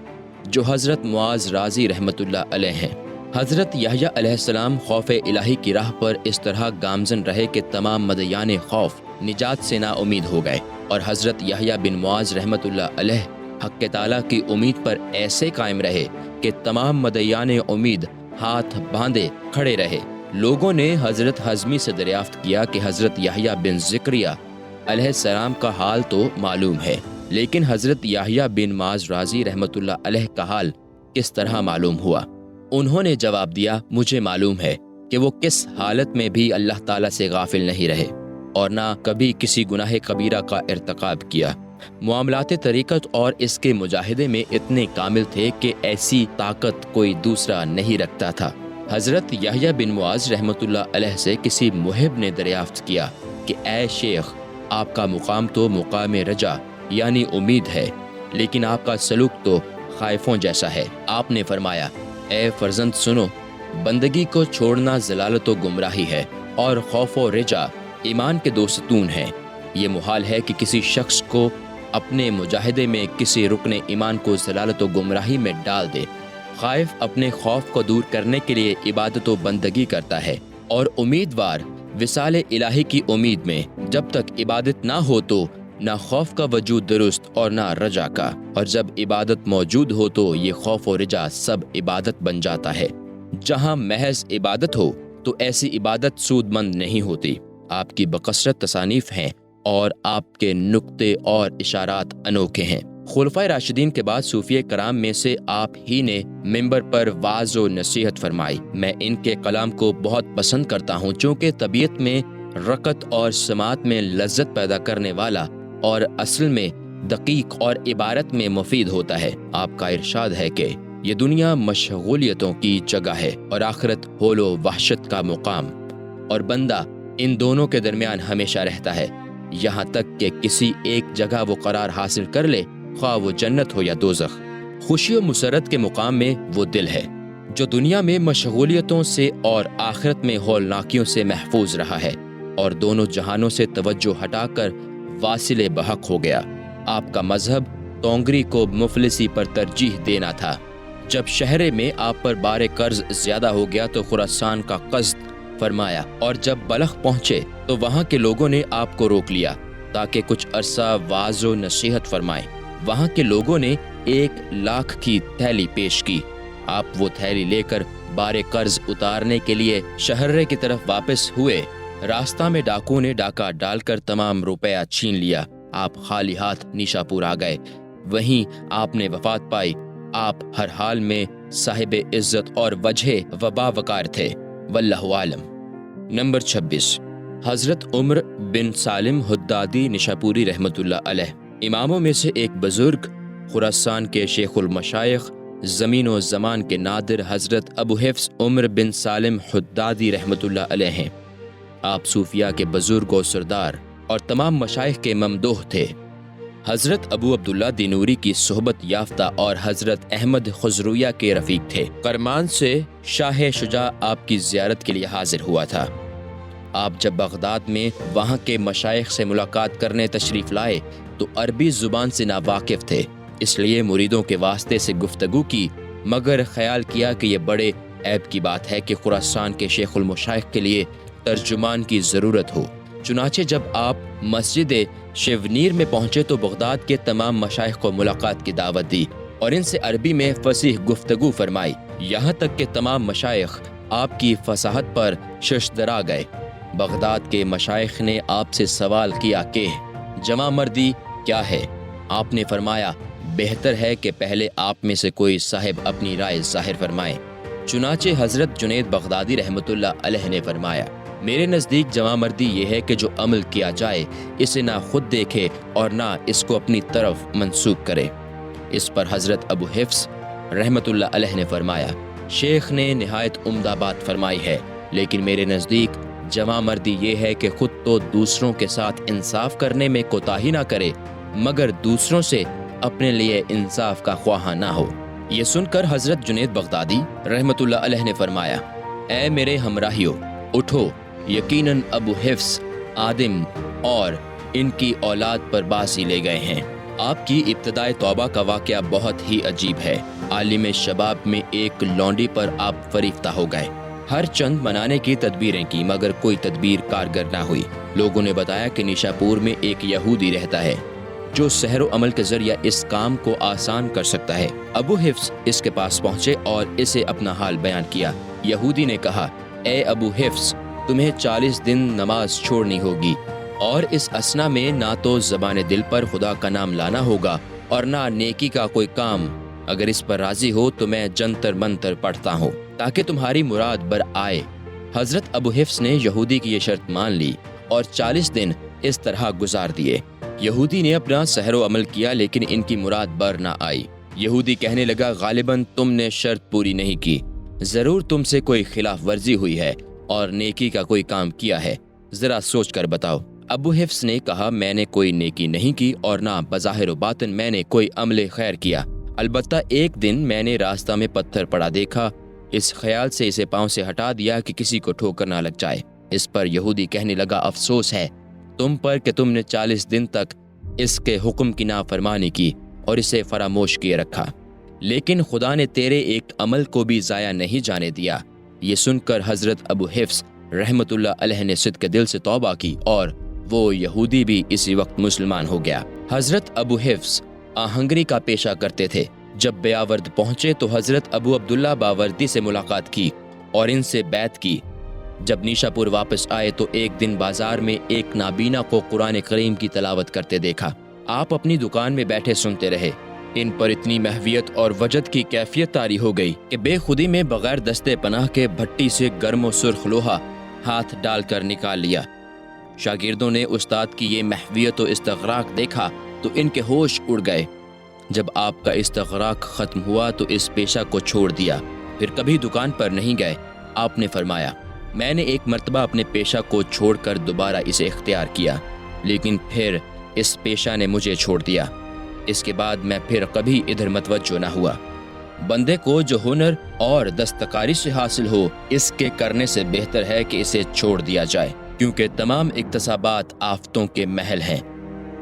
A: جو حضرت معاذ رازی رحمۃ اللہ علیہ ہیں۔ حضرت یحییٰ علیہ السلام خوف الہی کی راہ پر اس طرح گامزن رہے کہ تمام مدعیان خوف نجات سے نا امید ہو گئے، اور حضرت یحییٰ بن معاذ رحمۃ اللہ علیہ حق تعالیٰ کی امید پر ایسے قائم رہے کہ تمام مدعیان امید ہاتھ باندھے کھڑے رہے۔ لوگوں نے حضرت حزمی سے دریافت کیا کہ حضرت یحییٰ بن ذکریہ علیہ السلام کا حال تو معلوم ہے، لیکن حضرت یحییٰ بن معاذ رازی رحمۃ اللہ علیہ کا حال کس طرح معلوم ہوا؟ انہوں نے جواب دیا، مجھے معلوم ہے کہ وہ کس حالت میں بھی اللہ تعالیٰ سے غافل نہیں رہے، اور نہ کبھی کسی گناہ کبیرہ کا ارتکاب کیا۔ معاملات طریقت اور اس کے مجاہدے میں اتنے کامل تھے کہ ایسی طاقت کوئی دوسرا نہیں رکھتا تھا۔ حضرت یحییٰ بن معاذ رحمۃ اللہ علیہ سے کسی محب نے دریافت کیا کہ اے شیخ، آپ کا مقام تو مقام رجا یعنی امید ہے، لیکن آپ کا سلوک تو خائفوں جیسا ہے۔ آپ نے فرمایا، اے فرزند سنو، بندگی کو چھوڑنا ضلالت و گمراہی ہے، اور خوف و رجا ایمان کے دو ستون ہیں۔ یہ محال ہے کہ کسی شخص کو اپنے مجاہدے میں کسی رکن ایمان کو ضلالت و گمراہی میں ڈال دے۔ خائف اپنے خوف کو دور کرنے کے لیے عبادت و بندگی کرتا ہے، اور امیدوار وصال الہی کی امید میں جب تک عبادت نہ ہو تو نہ خوف کا وجود درست اور نہ رجا کا، اور جب عبادت موجود ہو تو یہ خوف و رجا سب عبادت بن جاتا ہے۔ جہاں محض عبادت ہو تو ایسی عبادت سود مند نہیں ہوتی۔ آپ کی بکثرت تصانیف ہیں، اور آپ کے نقطے اور اشارات انوکھے ہیں۔ خلفائے راشدین کے بعد صوفیہ کرام میں سے آپ ہی نے منبر پر وعظ و نصیحت فرمائی۔ میں ان کے کلام کو بہت پسند کرتا ہوں، چونکہ طبیعت میں رقت اور سماعت میں لذت پیدا کرنے والا، اور اصل میں دقیق اور عبارت میں مفید ہوتا ہے۔ آپ کا ارشاد ہے کہ یہ دنیا مشغولیتوں کی جگہ ہے اور آخرت ہول و وحشت کا مقام، اور بندہ ان دونوں کے درمیان ہمیشہ رہتا ہے، یہاں تک کہ کسی ایک جگہ وہ قرار حاصل کر لے، خواہ وہ جنت ہو یا دوزخ۔ خوشی و مسرت کے مقام میں وہ دل ہے جو دنیا میں مشغولیتوں سے اور آخرت میں ہولناکیوں سے محفوظ رہا ہے اور دونوں جہانوں سے توجہ ہٹا کر واصل بحق ہو گیا۔ آپ کا مذہب تونگری کو مفلسی پر ترجیح دینا تھا۔ جب شہر میں آپ پر بار قرض زیادہ ہو گیا تو خراسان کا قصد فرمایا، اور جب بلخ پہنچے تو وہاں کے لوگوں نے آپ کو روک لیا تاکہ کچھ عرصہ واعظ و نصیحت فرمائیں۔ وہاں کے لوگوں نے 1,00,000 کی تھیلی پیش کی۔ آپ وہ تھیلی لے کر بار قرض اتارنے کے لیے شہرے کی طرف واپس ہوئے۔ راستہ میں ڈاکو نے ڈاکہ ڈال کر تمام روپیہ چھین لیا۔ آپ خالی ہاتھ نیشا پور آ گئے۔ وہیں آپ نے وفات پائی۔ آپ ہر حال میں صاحب عزت اور وجہ وبا وقار تھے، واللہ عالم۔ نمبر 26، حضرت عمر بن سالم حدادی نشاپوری رحمۃ اللہ علیہ، اماموں میں سے ایک بزرگ، خراسان کے شیخ المشائخ، زمین و زمان کے نادر حضرت ابو حفص عمر بن سالم حدادی رحمۃ اللہ علیہ ہیں۔ آپ صوفیاء کے بزرگ و سردار اور تمام مشائخ کے ممدوح تھے۔ حضرت ابو عبداللہ دینوری کی صحبت یافتہ اور حضرت احمد خضرویہ کے رفیق تھے۔ کرمان سے شاہ شجاع آپ کی زیارت کے لیے حاضر ہوا تھا۔ آپ جب بغداد میں وہاں کے مشائخ سے ملاقات کرنے تشریف لائے تو عربی زبان سے ناواقف تھے، اس لیے مریدوں کے واسطے سے گفتگو کی، مگر خیال کیا کہ یہ بڑے عیب کی بات ہے کہ خراسان کے شیخ المشائخ کے لیے ترجمان کی ضرورت ہو۔ چنانچہ جب آپ مسجد شیونیر میں پہنچے تو بغداد کے تمام مشائخ کو ملاقات کی دعوت دی اور ان سے عربی میں فصیح گفتگو فرمائی، یہاں تک کہ تمام مشائخ آپ کی فصاحت پر ششدر آ گئے۔ بغداد کے مشائخ نے آپ سے سوال کیا کہ جمع مردی کیا ہے؟ آپ نے فرمایا بہتر ہے کہ پہلے آپ میں سے کوئی صاحب اپنی رائے ظاہر فرمائے۔ چنانچہ حضرت جنید بغدادی رحمۃ اللہ علیہ نے فرمایا میرے نزدیک جمع مردی یہ ہے کہ جو عمل کیا جائے اسے نہ خود دیکھے اور نہ اس کو اپنی طرف منسوب کرے۔ اس پر حضرت ابو حفص رحمۃ اللہ علیہ نے فرمایا شیخ نے نہایت عمدہ بات فرمائی ہے، لیکن میرے نزدیک جمع مردی یہ ہے کہ خود تو دوسروں کے ساتھ انصاف کرنے میں کوتاہی نہ کرے، مگر دوسروں سے اپنے لیے انصاف کا خواہاں نہ ہو۔ یہ سن کر حضرت جنید بغدادی رحمۃ اللہ علیہ نے فرمایا اے میرے ہمراہیو، اٹھو، یقیناً ابو حفص آدم اور ان کی اولاد پر باسی لے گئے ہیں۔ آپ کی ابتدائے توبہ کا واقعہ بہت ہی عجیب ہے۔ عالم شباب میں ایک لونڈی پر آپ فریفتہ ہو گئے۔ ہر چند منانے کی تدبیریں کی مگر کوئی تدبیر کارگر نہ ہوئی۔ لوگوں نے بتایا کہ نیشا پور میں ایک یہودی رہتا ہے جو سحر و عمل کے ذریعہ اس کام کو آسان کر سکتا ہے۔ ابو حفص اس کے پاس پہنچے اور اسے اپنا حال بیان کیا۔ یہودی نے کہا اے ابو حفص، تمہیں 40 دن نماز چھوڑنی ہوگی اور اس اثنا میں نہ تو زبان دل پر خدا کا نام لانا ہوگا اور نہ نیکی کا کوئی کام۔ اگر اس پر راضی ہو تو میں جنتر منتر پڑھتا ہوں تاکہ تمہاری مراد بر آئے۔ حضرت ابو حفص نے یہودی کی یہ شرط مان لی اور 40 دن اس طرح گزار دیے۔ یہودی نے اپنا سحر و عمل کیا لیکن ان کی مراد بر نہ آئی۔ یہودی کہنے لگا غالباً تم نے شرط پوری نہیں کی، ضرور تم سے کوئی خلاف ورزی ہوئی ہے اور نیکی کا کوئی کام کیا ہے، ذرا سوچ کر بتاؤ۔ ابو حفص نے کہا میں نے کوئی نیکی نہیں کی اور نہ بظاہر و باطن میں نے کوئی عمل خیر کیا، البتہ ایک دن میں نے راستہ میں پتھر پڑا دیکھا، اس خیال سے اسے پاؤں سے ہٹا دیا کہ کسی کو ٹھوکر نہ لگ جائے۔ اس پر یہودی کہنے لگا افسوس ہے تم پر کہ تم نے 40 دن تک اس کے حکم کی نافرمانی کی اور اسے فراموش کیے رکھا، لیکن خدا نے تیرے ایک عمل کو بھی ضائع نہیں جانے دیا۔ یہ سن کر حضرت ابو حفص رحمۃ اللہ علیہ نے صدق دل سے توبہ کی اور وہ یہودی بھی اسی وقت مسلمان ہو گیا۔ حضرت ابو حفص آہنگری کا پیشہ کرتے تھے۔ جب بیاورد پہنچے تو حضرت ابو عبداللہ باوردی سے ملاقات کی اور ان سے بیعت کی۔ جب نیشا پور واپس آئے تو ایک دن بازار میں ایک نابینا کو قرآن کریم کی تلاوت کرتے دیکھا۔ آپ اپنی دکان میں بیٹھے سنتے رہے۔ ان پر اتنی محویت اور وجد کی کیفیت طاری ہو گئی کہ بے خودی میں بغیر دستے پناہ کے بھٹی سے گرم و سرخ لوہا ہاتھ ڈال کر نکال لیا۔ شاگردوں نے استاد کی یہ محویت و استغراق دیکھا تو ان کے ہوش اڑ گئے۔ جب آپ کا استغراق ختم ہوا تو اس پیشہ کو چھوڑ دیا، پھر کبھی دکان پر نہیں گئے؟ آپ نے فرمایا، میں نے ایک مرتبہ اپنے پیشہ کو چھوڑ کر دوبارہ اسے اختیار کیا، لیکن پھر اس پیشہ نے مجھے چھوڑ دیا۔ اس کے بعد میں پھر کبھی ادھر متوجہ نہ ہوا۔ بندے کو جو ہنر اور دستکاری سے حاصل ہو، اس کے کرنے سے بہتر ہے کہ اسے چھوڑ دیا جائے، کیونکہ تمام اکتسابات آفتوں کے محل ہیں۔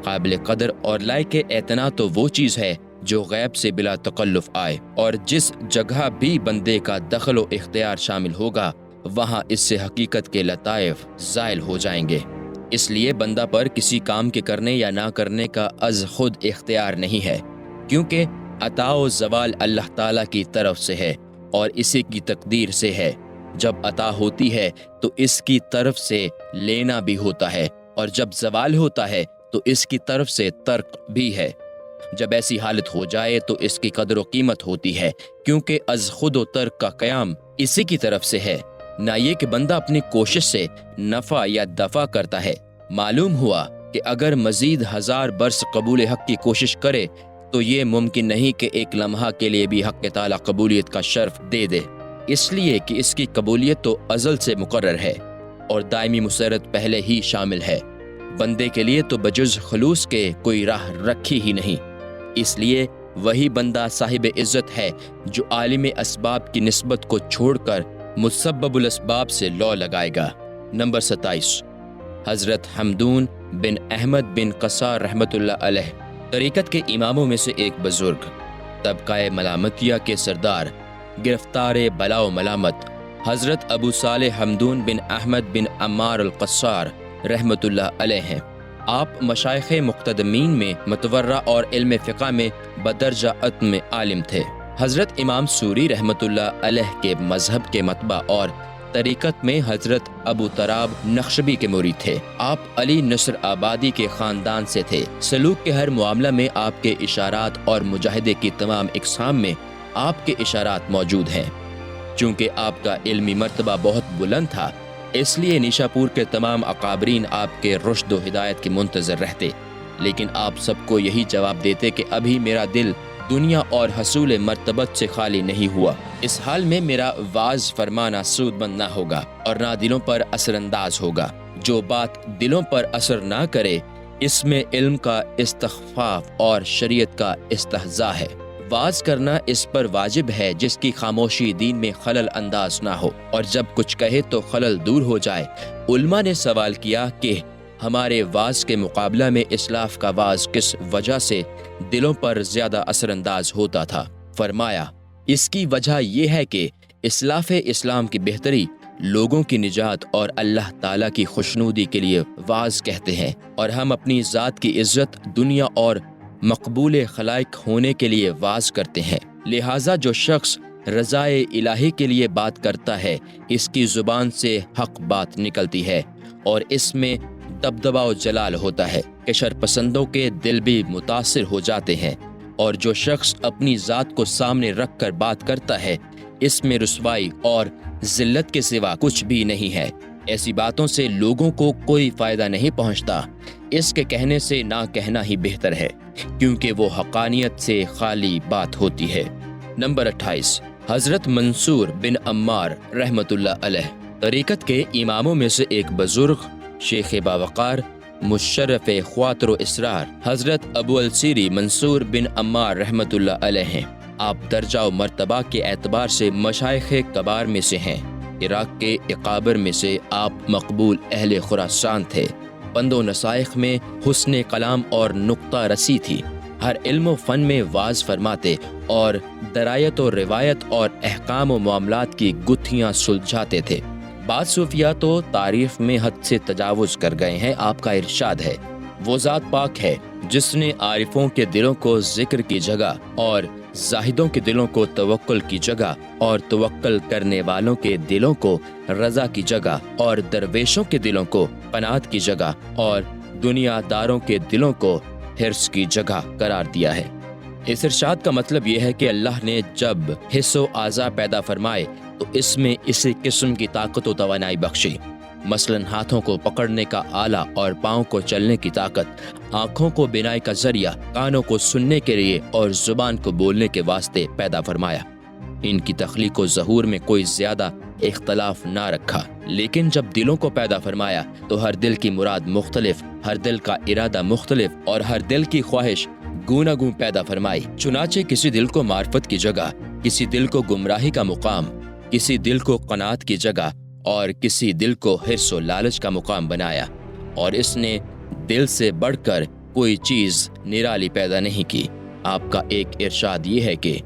A: قابل قدر اور لائق اعتنا تو وہ چیز ہے جو غیب سے بلا تکلف آئے، اور جس جگہ بھی بندے کا دخل و اختیار شامل ہوگا وہاں اس سے حقیقت کے لطائف زائل ہو جائیں گے۔ اس لیے بندہ پر کسی کام کے کرنے یا نہ کرنے کا از خود اختیار نہیں ہے، کیونکہ عطا و زوال اللہ تعالیٰ کی طرف سے ہے اور اسی کی تقدیر سے ہے۔ جب عطا ہوتی ہے تو اس کی طرف سے لینا بھی ہوتا ہے، اور جب زوال ہوتا ہے تو اس کی طرف سے ترک بھی ہے۔ جب ایسی حالت ہو جائے تو اس کی قدر و قیمت ہوتی ہے، کیونکہ از خود و ترک کا قیام اسی کی طرف سے ہے، نہ یہ کہ بندہ اپنی کوشش سے نفع یا دفع کرتا ہے۔ معلوم ہوا کہ اگر مزید 1000 برس قبول حق کی کوشش کرے تو یہ ممکن نہیں کہ ایک لمحہ کے لیے بھی حق تعالیٰ قبولیت کا شرف دے دے، اس لیے کہ اس کی قبولیت تو ازل سے مقرر ہے اور دائمی مسرت پہلے ہی شامل ہے۔ بندے کے لیے تو بجز خلوص کے کوئی راہ رکھی ہی نہیں، اس لیے وہی بندہ صاحب عزت ہے جو عالم اسباب کی نسبت کو چھوڑ کر مسبب الاسباب سے لو لگائے گا۔ نمبر 27، حضرت حمدون بن احمد بن قصار رحمۃ اللہ علیہ، طریقت کے اماموں میں سے ایک بزرگ، طبقہ ملامتیہ کے سردار، گرفتار بلا و ملامت، حضرت ابو صالح حمدون بن احمد بن عمار القصار رحمۃ اللہ علیہ ہیں۔ آپ مشائخ مقتدمین میں متورع اور علم فقہ میں بدرجہ عتم عالم تھے۔ حضرت امام سوری رحمۃ اللہ علیہ کے مذہب کے متبع اور طریقت میں حضرت ابو تراب نقشبی کے مرید تھے۔ آپ علی نصر آبادی کے خاندان سے تھے۔ سلوک کے ہر معاملہ میں آپ کے اشارات اور مجاہدے کی تمام اقسام میں آپ کے اشارات موجود ہیں۔ چونکہ آپ کا علمی مرتبہ بہت بلند تھا، اس لیے نیشاپور کے تمام اکابرین آپ کے رشد و ہدایت کے منتظر رہتے، لیکن آپ سب کو یہی جواب دیتے کہ ابھی میرا دل دنیا اور حصول مرتبت سے خالی نہیں ہوا۔ اس حال میں میرا واعظ فرمانا سود مند نہ ہوگا اور نہ دلوں پر اثر انداز ہوگا۔ جو بات دلوں پر اثر نہ کرے اس میں علم کا استخفاف اور شریعت کا استہزاء ہے۔ واعظ کرنا اس پر واجب ہے جس کی خاموشی دین میں خلل انداز نہ ہو، اور جب کچھ کہے تو خلل دور ہو جائے۔ علماء نے سوال کیا کہ ہمارے واعظ کے مقابلہ میں اسلاف کا واعظ کس وجہ سے دلوں پر زیادہ اثر انداز ہوتا تھا؟ فرمایا، اس کی وجہ یہ ہے کہ اسلاف اسلام کی بہتری، لوگوں کی نجات اور اللہ تعالیٰ کی خوشنودی کے لیے واعظ کہتے ہیں، اور ہم اپنی ذات کی عزت، دنیا اور مقبول خلائق ہونے کے لیے واعظ کرتے ہیں۔ لہٰذا جو شخص رضائے الہی کے لیے بات کرتا ہے، اس کی زبان سے حق بات نکلتی ہے اور اس میں دبدبہ و جلال ہوتا ہے کہ شرپسندوں کے دل بھی متاثر ہو جاتے ہیں، اور جو شخص اپنی ذات کو سامنے رکھ کر بات کرتا ہے اس میں رسوائی اور ذلت کے سوا کچھ بھی نہیں ہے۔ ایسی باتوں سے لوگوں کو کوئی فائدہ نہیں پہنچتا، اس کے کہنے سے نہ کہنا ہی بہتر ہے، کیونکہ وہ حقانیت سے خالی بات ہوتی ہے۔ نمبر 28، حضرت منصور بن عمار رحمۃ اللہ علیہ، طریقت کے اماموں میں سے ایک بزرگ، شیخ باوقار، مشرف خواطر و اسرار، حضرت ابو السیری منصور بن عمار رحمۃ اللہ علیہ ہیں۔ آپ درجہ و مرتبہ کے اعتبار سے مشائخ کبار میں سے ہیں۔ عراق کے اقابر میں سے آپ مقبول اہل خراسان تھے۔ پند و نصائح میں حسن کلام اور نقطہ رسی تھی۔ ہر علم و فن میں واعظ فرماتے اور درایت و روایت اور احکام و معاملات کی گتھیاں سلجھاتے تھے۔ بعض صوفیہ تو تعریف میں حد سے تجاوز کر گئے ہیں۔ آپ کا ارشاد ہے، وہ ذات پاک ہے جس نے عارفوں کے دلوں کو ذکر کی جگہ اور زاہدوں کے دلوں کو توکل کی جگہ اور توکل کرنے والوں کے دلوں کو رضا کی جگہ اور درویشوں کے دلوں کو قناعت کی جگہ اور دنیا داروں کے دلوں کو حرص کی جگہ قرار دیا ہے۔ اس ارشاد کا مطلب یہ ہے کہ اللہ نے جب حس و اعضاء پیدا فرمائے تو اس میں اسی قسم کی طاقت و توانائی بخشی مثلاً ہاتھوں کو پکڑنے کا آلہ اور پاؤں کو چلنے کی طاقت، آنکھوں کو بینائی کا ذریعہ، کانوں کو سننے کے لیے اور زبان کو بولنے کے واسطے پیدا فرمایا۔ ان کی تخلیق و ظہور میں کوئی زیادہ اختلاف نہ رکھا، لیکن جب دلوں کو پیدا فرمایا تو ہر دل کی مراد مختلف، ہر دل کا ارادہ مختلف اور ہر دل کی خواہش گوناگون پیدا فرمائی۔ چنانچہ کسی دل کو معرفت کی جگہ، کسی دل کو گمراہی کا مقام، کسی دل کو قناعت کی جگہ اور کسی دل کو حرص و لالچ کا مقام بنایا، اور اس نے دل سے بڑھ کر کوئی چیز نرالی پیدا نہیں کی۔ آپ کا ایک ارشاد یہ ہے کہ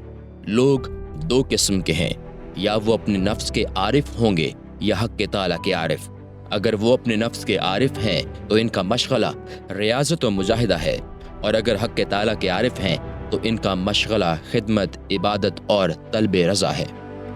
A: لوگ دو قسم کے ہیں، یا وہ اپنے نفس کے عارف ہوں گے یا حق تعالیٰ کے عارف۔ اگر وہ اپنے نفس کے عارف ہیں تو ان کا مشغلہ ریاضت و مجاہدہ ہے، اور اگر حق تعالیٰ کے عارف ہیں تو ان کا مشغلہ خدمت، عبادت اور طلب رضا ہے۔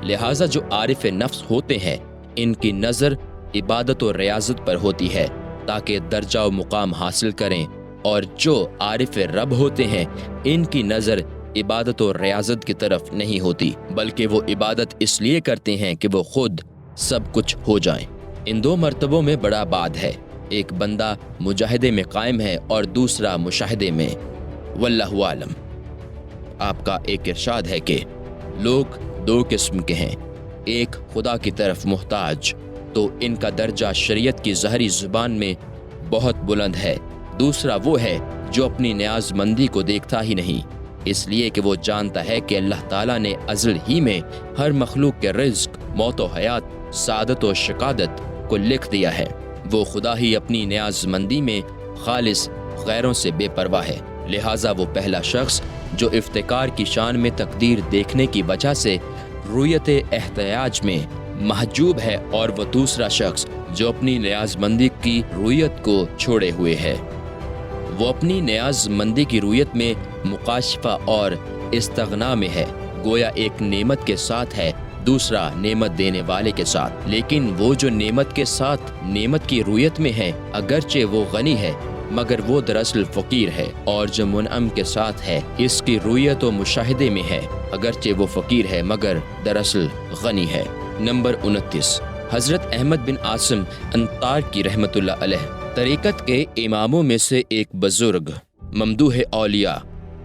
A: لہٰذا جو عارف نفس ہوتے ہیں ان کی نظر عبادت و ریاضت پر ہوتی ہے تاکہ درجہ و مقام حاصل کریں، اور جو عارف رب ہوتے ہیں ان کی نظر عبادت و ریاضت کی طرف نہیں ہوتی، بلکہ وہ عبادت اس لیے کرتے ہیں کہ وہ خود سب کچھ ہو جائیں۔ ان دو مرتبوں میں بڑا بعد ہے، ایک بندہ مجاہدے میں قائم ہے اور دوسرا مشاہدے میں۔ واللہ عالم۔ آپ کا ایک ارشاد ہے کہ لوگ دو قسم کے ہیں، ایک خدا کی طرف محتاج، تو ان کا درجہ شریعت کی ظاہری زبان میں بہت بلند ہے، دوسرا وہ ہے جو اپنی نیاز مندی کو دیکھتا ہی نہیں، اس لیے کہ وہ جانتا ہے کہ اللہ تعالیٰ نے ازل ہی میں ہر مخلوق کے رزق، موت و حیات، سعادت و شقادت کو لکھ دیا ہے۔ وہ خدا ہی اپنی نیاز مندی میں خالص، غیروں سے بے پرواہ ہے، لہٰذا وہ پہلا شخص جو افتقار کی شان میں تقدیر دیکھنے کی وجہ سے رویت احتیاج میں محجوب ہے، اور وہ دوسرا شخص جو اپنی نیاز مندی کی رویت کو چھوڑے ہوئے ہے۔ وہ اپنی نیاز مندی کی رویت میں مقاشفہ اور استغنا میں ہے، گویا ایک نعمت کے ساتھ ہے، دوسرا نعمت دینے والے کے ساتھ۔ لیکن وہ جو نعمت کے ساتھ نعمت کی رویت میں ہے اگرچہ وہ غنی ہے مگر وہ دراصل فقیر ہے، اور جو منعم کے ساتھ ہے اس کی رویت و مشاہدے میں ہے اگرچہ وہ فقیر ہے مگر دراصل غنی ہے۔ نمبر 29، حضرت احمد بن عاصم انطار کی رحمت اللہ علیہ۔ طریقت کے اماموں میں سے ایک بزرگ، ممدوح اولیاء،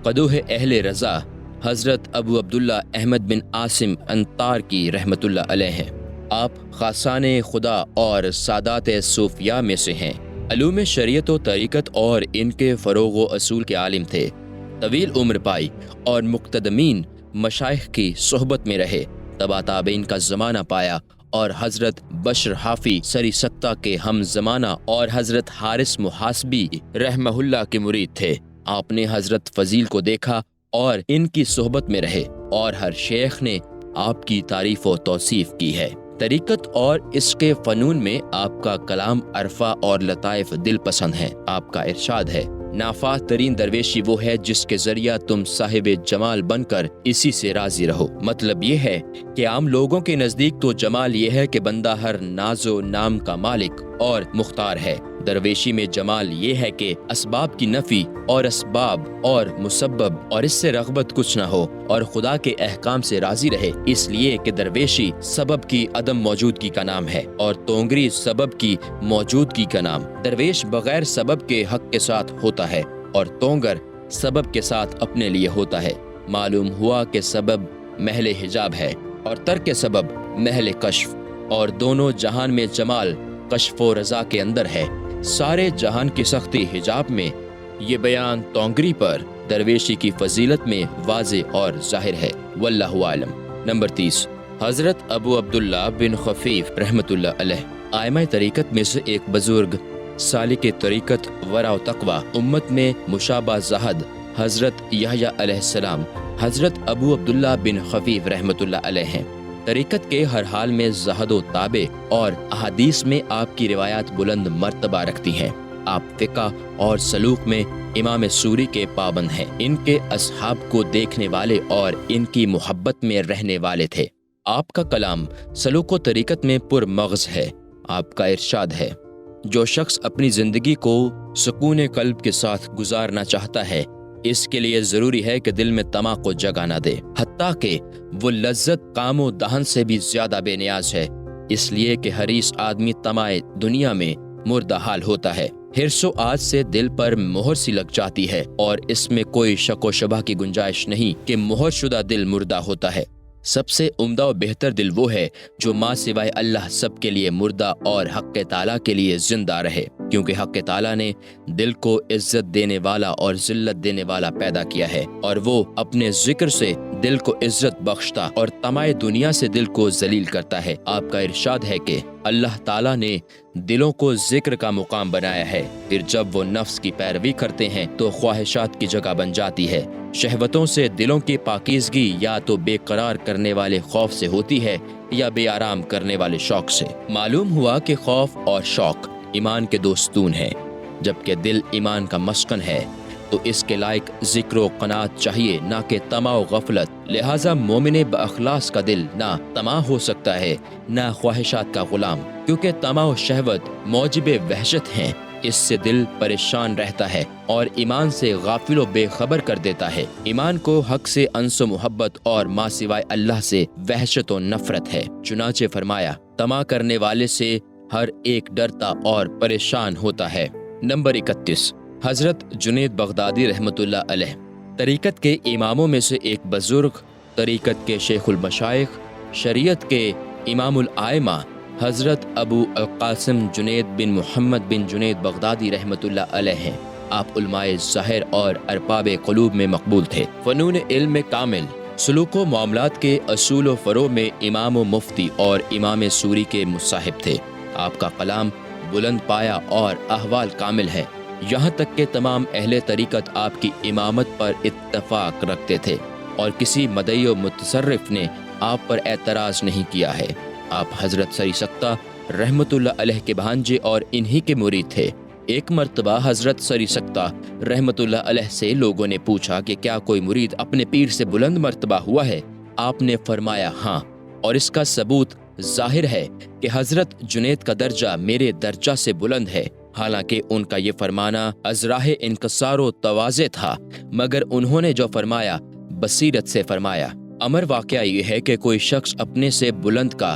A: قدوہ اہل رضا، حضرت ابو عبداللہ احمد بن عاصم انطار کی رحمت اللہ علیہ ہیں۔ آپ خاصان خدا اور سادات صوفیاء میں سے ہیں۔ علوم شریعت و طریقت اور ان کے فروغ و اصول کے عالم تھے، طویل عمر پائی اور مقتدمین مشائخ کی صحبت میں رہے، تبا تابعین کا زمانہ پایا، اور حضرت بشر حافی سری سکتہ کے ہم زمانہ اور حضرت حارث محاسبی رحمہ اللہ کے مرید تھے۔ آپ نے حضرت فضیل کو دیکھا اور ان کی صحبت میں رہے، اور ہر شیخ نے آپ کی تعریف و توصیف کی ہے۔ طریقت اور اس کے فنون میں آپ کا کلام عرفہ اور لطائف دل پسند ہے۔ آپ کا ارشاد ہے، نافع ترین درویشی وہ ہے جس کے ذریعہ تم صاحب جمال بن کر اسی سے راضی رہو۔ مطلب یہ ہے کہ عام لوگوں کے نزدیک تو جمال یہ ہے کہ بندہ ہر ناز و نام کا مالک اور مختار ہے، درویشی میں جمال یہ ہے کہ اسباب کی نفی اور اسباب اور مسبب اور اس سے رغبت کچھ نہ ہو، اور خدا کے احکام سے راضی رہے، اس لیے کہ درویشی سبب کی عدم موجودگی کا نام ہے اور تونگری سبب کی موجودگی کا نام۔ درویش بغیر سبب کے حق کے ساتھ ہوتا ہے اور تونگر سبب کے ساتھ اپنے لیے ہوتا ہے۔ معلوم ہوا کہ سبب محل حجاب ہے اور ترک سبب محل کشف، اور دونوں جہان میں جمال کشف و رضا کے اندر ہے۔ سارے جہان کی سختی حجاب میں، یہ بیان تونگری پر درویشی کی فضیلت میں واضح اور ظاہر ہے۔ واللہ عالم۔ نمبر 30، حضرت ابو عبداللہ بن خفیف رحمت اللہ علیہ، آئمہ طریقت میں سے ایک بزرگ، سالک طریقت، ورع و تقوی، امت میں مشابہ زہد، حضرت یحییٰ علیہ السلام، حضرت ابو عبداللہ بن خفیف رحمت اللہ علیہ ہیں۔ طریقت کے ہر حال میں زہد و تابع اور احادیث میں آپ کی روایات بلند مرتبہ رکھتی ہیں۔ آپ فقہ اور سلوک میں امام سوری کے پابند ہیں، ان کے اصحاب کو دیکھنے والے اور ان کی محبت میں رہنے والے تھے۔ آپ کا کلام سلوک و طریقت میں پر مغز ہے۔ آپ کا ارشاد ہے، جو شخص اپنی زندگی کو سکون قلب کے ساتھ گزارنا چاہتا ہے اس کے لیے ضروری ہے کہ دل میں طمع کو جگہ نہ دے، حتیٰ کہ وہ لذت کام و دہن سے بھی زیادہ بے نیاز ہے، اس لیے کہ حریص آدمی طمع دنیا میں مردہ حال ہوتا ہے۔ حرص و آج سے دل پر مہر سی لگ جاتی ہے اور اس میں کوئی شک و شبہ کی گنجائش نہیں کہ مہر شدہ دل مردہ ہوتا ہے۔ سب سے عمدہ و بہتر دل وہ ہے جو ماں سوائے اللہ سب کے لیے مردہ اور حق تعالیٰ کے لیے زندہ رہے، کیونکہ حق تعالیٰ نے دل کو عزت دینے والا اور ذلت دینے والا پیدا کیا ہے، اور وہ اپنے ذکر سے دل کو عزت بخشتا اور طمع دنیا سے دل کو ذلیل کرتا ہے۔ آپ کا ارشاد ہے کہ اللہ تعالیٰ نے دلوں کو ذکر کا مقام بنایا ہے، پھر جب وہ نفس کی پیروی کرتے ہیں تو خواہشات کی جگہ بن جاتی ہے۔ شہوتوں سے دلوں کی پاکیزگی یا تو بے قرار کرنے والے خوف سے ہوتی ہے یا بے آرام کرنے والے شوق سے۔ معلوم ہوا کہ خوف اور شوق ایمان کے دو ستون ہیں، جبکہ دل ایمان کا مسکن ہے، تو اس کے لائق ذکر و قناعت چاہیے، نہ کہ طمع و غفلت۔ لہٰذا مومن باخلاص کا دل نہ طمع ہو سکتا ہے نہ خواہشات کا غلام، کیونکہ طمع و شہوت موجب وحشت ہیں، اس سے دل پریشان رہتا ہے اور ایمان سے غافل و بے خبر کر دیتا ہے۔ ایمان کو حق سے انس و محبت اور ماں سوائے اللہ سے وحشت و نفرت ہے۔ چنانچہ فرمایا، طمع کرنے والے سے ہر ایک ڈرتا اور پریشان ہوتا ہے۔ نمبر 31، حضرت جنید بغدادی رحمۃ اللہ علیہ طریقت کے اماموں میں سے ایک بزرگ، طریقت کے شیخ المشائخ، شریعت کے امام الائمہ حضرت ابو القاسم جنید بن محمد بن جنید بغدادی رحمۃ اللہ علیہ ہیں۔ آپ علماء ظاہر اور ارباب قلوب میں مقبول تھے۔ فنون علم کامل، سلوک و معاملات کے اصول و فروع میں امام و مفتی اور امام سوری کے مصاحب تھے۔ آپ کا کلام بلند پایا اور احوال کامل ہے، یہاں تک کہ تمام اہل طریقت آپ کی امامت پر اتفاق رکھتے تھے اور کسی مدعی و متصرف نے آپ پر اعتراض نہیں کیا ہے۔ آپ حضرت سری سکتہ رحمۃ اللہ علیہ کے بھانجے اور انہی کے مرید تھے۔ ایک مرتبہ حضرت سری سکتہ رحمۃ اللہ علیہ سے لوگوں نے پوچھا کہ کیا کوئی مرید اپنے پیر سے بلند مرتبہ ہوا ہے؟ آپ نے فرمایا ہاں، اور اس کا ثبوت ظاہر ہے کہ حضرت جنید کا درجہ میرے درجہ سے بلند ہے، حالانکہ ان کا یہ فرمانا از راہ انکسار و تواضع تھا، مگر انہوں نے جو فرمایا بصیرت سے فرمایا۔ امر واقعہ یہ ہے کہ کوئی شخص اپنے سے بلند کا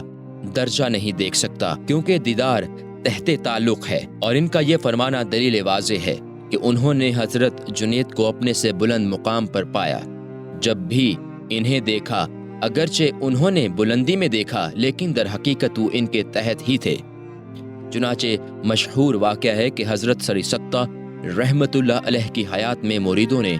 A: درجہ نہیں دیکھ سکتا، کیونکہ دیدار تحت تعلق ہے، اور ان کا یہ فرمانا دلیل واضح ہے کہ انہوں نے حضرت جنید کو اپنے سے بلند مقام پر پایا۔ جب بھی انہیں دیکھا، اگرچہ انہوں نے بلندی میں دیکھا، لیکن در حقیقت وہ ان کے تحت ہی تھے۔ چنانچہ مشہور واقعہ ہے کہ حضرت سری سکتہ رحمت اللہ علیہ کی حیات میں مریدوں نے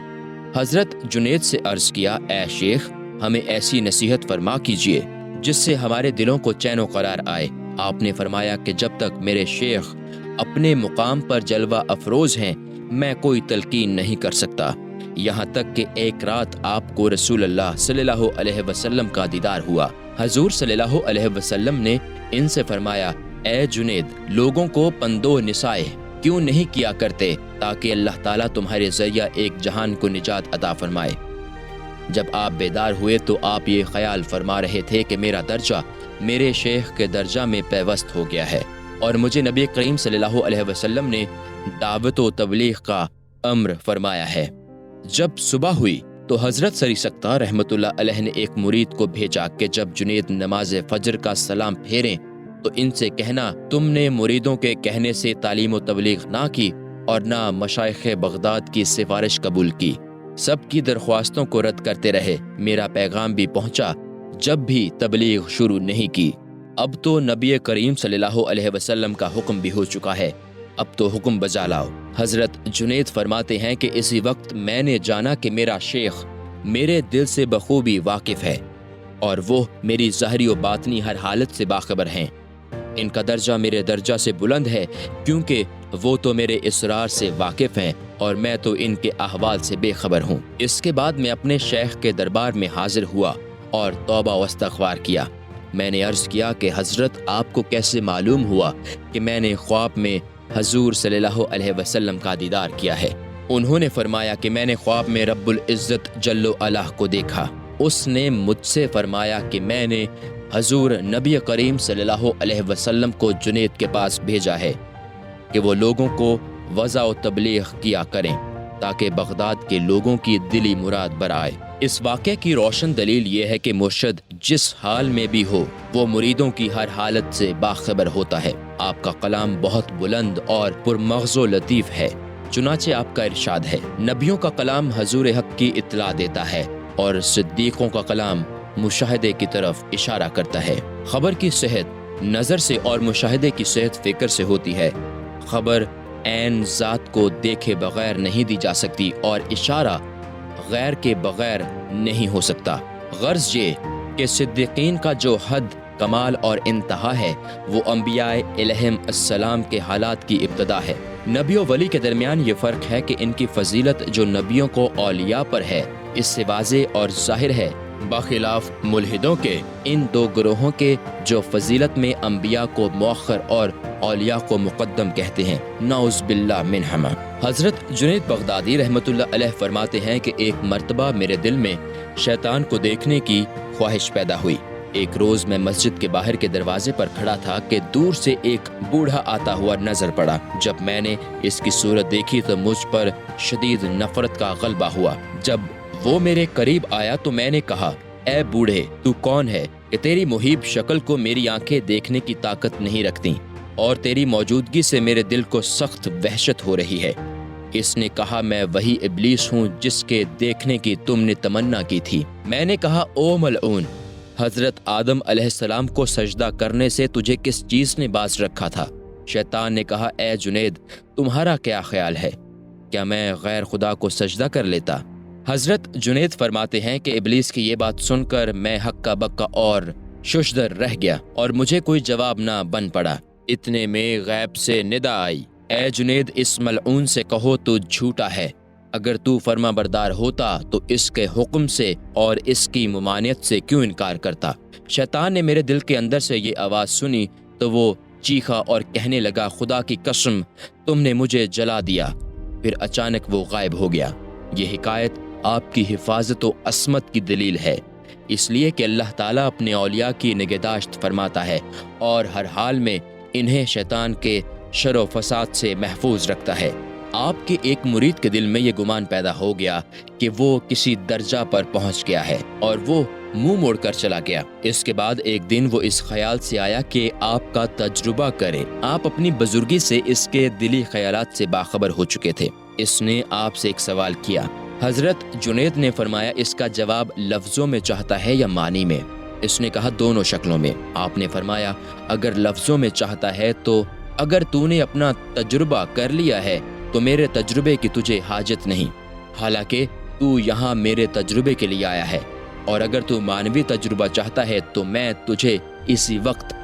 A: حضرت جنید سے عرض کیا، اے شیخ، ہمیں ایسی نصیحت فرما کیجیے جس سے ہمارے دلوں کو چین و قرار آئے۔ آپ نے فرمایا کہ جب تک میرے شیخ اپنے مقام پر جلوہ افروز ہیں، میں کوئی تلقین نہیں کر سکتا۔ یہاں تک کہ ایک رات آپ کو رسول اللہ صلی اللہ علیہ وسلم کا دیدار ہوا۔ حضور صلی اللہ علیہ وسلم نے ان سے فرمایا، اے جنید، لوگوں کو پندو نصائح کیوں نہیں کیا کرتے تاکہ اللہ تعالیٰ تمہارے ذریعہ ایک جہان کو نجات عطا فرمائے۔ جب آپ بیدار ہوئے تو آپ یہ خیال فرما رہے تھے کہ میرا درجہ میرے شیخ کے درجہ میں پیوست ہو گیا ہے، اور مجھے نبی کریم صلی اللہ علیہ وسلم نے دعوت و تبلیغ کا امر فرمایا ہے۔ جب صبح ہوئی تو حضرت سری سکتہ رحمت اللہ علیہ نے ایک مرید کو بھیجا کہ جب جنید نماز فجر کا سلام پھیریں تو ان سے کہنا، تم نے مریدوں کے کہنے سے تعلیم و تبلیغ نہ کی اور نہ مشائخ بغداد کی سفارش قبول کی، سب کی درخواستوں کو رد کرتے رہے، میرا پیغام بھی پہنچا، جب بھی تبلیغ شروع نہیں کی۔ اب تو نبی کریم صلی اللہ علیہ وسلم کا حکم بھی ہو چکا ہے، اب تو حکم بجا لاؤ۔ حضرت جنید فرماتے ہیں کہ اسی وقت میں نے جانا کہ میرا شیخ میرے دل سے بخوبی واقف ہے، اور وہ میری ظاہری و باطنی ہر حالت سے باخبر ہیں۔ ان کا درجہ میرے درجہ سے بلند ہے، کیونکہ وہ تو میرے اسرار سے واقف ہیں اور میں تو ان کے احوال سے بے خبر ہوں۔ اس کے بعد میں اپنے شیخ کے دربار میں حاضر ہوا اور توبہ و استغفار کیا۔ میں نے عرض کیا کہ حضرت، آپ کو کیسے معلوم ہوا کہ میں نے خواب میں حضور صلی اللہ علیہ وسلم کا دیدار کیا ہے؟ انہوں نے فرمایا کہ میں نے خواب میں رب العزت جل و علا کو دیکھا، اس نے مجھ سے فرمایا کہ میں نے حضور نبی کریم صلی اللہ علیہ وسلم کو جنید کے پاس بھیجا ہے کہ وہ لوگوں کو وعظ و تبلیغ کیا کریں۔ تاکہ بغداد کے لوگوں کی دلی مراد برآئے۔ اس واقعے کی روشن دلیل یہ ہے کہ مرشد جس حال میں بھی ہو وہ مریدوں کی ہر حالت سے باخبر ہوتا ہے۔ آپ کا کلام بہت بلند اور پرمغز و لطیف ہے، چنانچہ آپ کا ارشاد ہے، نبیوں کا کلام حضور حق کی اطلاع دیتا ہے اور صدیقوں کا کلام مشاہدے کی طرف اشارہ کرتا ہے۔ خبر کی صحت نظر سے اور مشاہدے کی صحت فکر سے ہوتی ہے۔ خبر عین ذات کو دیکھے بغیر نہیں دی جا سکتی اور اشارہ غیر کے بغیر نہیں ہو سکتا۔ غرض یہ کہ صدیقین کا جو حد کمال اور انتہا ہے وہ انبیاء علیہم السلام کے حالات کی ابتدا ہے۔ نبی و ولی کے درمیان یہ فرق ہے کہ ان کی فضیلت جو نبیوں کو اولیاء پر ہے اس سے واضح اور ظاہر ہے، بخلاف ملحدوں کے ان دو گروہوں کے جو فضیلت میں انبیاء کو مؤخر اور اولیاء کو مقدم کہتے ہیں، نعوذ باللہ منہما۔ حضرت جنید بغدادی رحمۃ اللہ علیہ فرماتے ہیں کہ ایک مرتبہ میرے دل میں شیطان کو دیکھنے کی خواہش پیدا ہوئی۔ ایک روز میں مسجد کے باہر کے دروازے پر کھڑا تھا کہ دور سے ایک بوڑھا آتا ہوا نظر پڑا۔ جب میں نے اس کی صورت دیکھی تو مجھ پر شدید نفرت کا غلبہ ہوا۔ جب وہ میرے قریب آیا تو میں نے کہا، اے بوڑھے، تو کون ہے کہ تیری محیب شکل کو میری آنکھیں دیکھنے کی طاقت نہیں رکھتی اور تیری موجودگی سے میرے دل کو سخت وحشت ہو رہی ہے؟ اس نے کہا، میں وہی ابلیس ہوں جس کے دیکھنے کی تم نے تمنا کی تھی۔ میں نے کہا، او ملعون، حضرت آدم علیہ السلام کو سجدہ کرنے سے تجھے کس چیز نے باز رکھا تھا؟ شیطان نے کہا، اے جنید، تمہارا کیا خیال ہے؟ کیا میں غیر خدا کو سجدہ کر لیتا؟ حضرت جنید فرماتے ہیں کہ ابلیس کی یہ بات سن کر میں ہکا بکا اور ششدر رہ گیا اور مجھے کوئی جواب نہ بن پڑا۔ اتنے میں غیب سے ندا آئی، اے جنید، اس ملعون سے کہو تو جھوٹا ہے۔ اگر تو فرما بردار ہوتا تو اس کے حکم سے اور اس کی ممانعت سے کیوں انکار کرتا؟ شیطان نے میرے دل کے اندر سے یہ آواز سنی تو وہ چیخا اور کہنے لگا، خدا کی قسم، تم نے مجھے جلا دیا۔ پھر اچانک وہ غائب ہو گیا۔ یہ حکایت آپ کی حفاظت و عصمت کی دلیل ہے، اس لیے کہ اللہ تعالیٰ اپنے اولیاء کی نگہداشت فرماتا ہے اور ہر حال میں انہیں شیطان کے شر و فساد سے محفوظ رکھتا ہے۔ آپ کے ایک مرید کے دل میں یہ گمان پیدا ہو گیا کہ وہ کسی درجہ پر پہنچ گیا ہے اور وہ منہ موڑ کر چلا گیا۔ اس کے بعد ایک دن وہ اس خیال سے آیا کہ آپ کا تجربہ کرے۔ آپ اپنی بزرگی سے اس کے دلی خیالات سے باخبر ہو چکے تھے۔ اس نے آپ سے ایک سوال کیا۔ حضرت جنید نے فرمایا، اس کا جواب لفظوں میں چاہتا ہے یا معنی میں؟ اس نے کہا، دونوں شکلوں میں۔ آپ نے فرمایا، اگر لفظوں میں چاہتا ہے تو اگر تو نے اپنا تجربہ کر لیا ہے تو میرے تجربے کی تجھے حاجت نہیں، حالانکہ تو یہاں میرے تجربے کے لیے آیا ہے، اور اگر تو مانوی تجربہ چاہتا ہے تو میں تجھے اسی وقت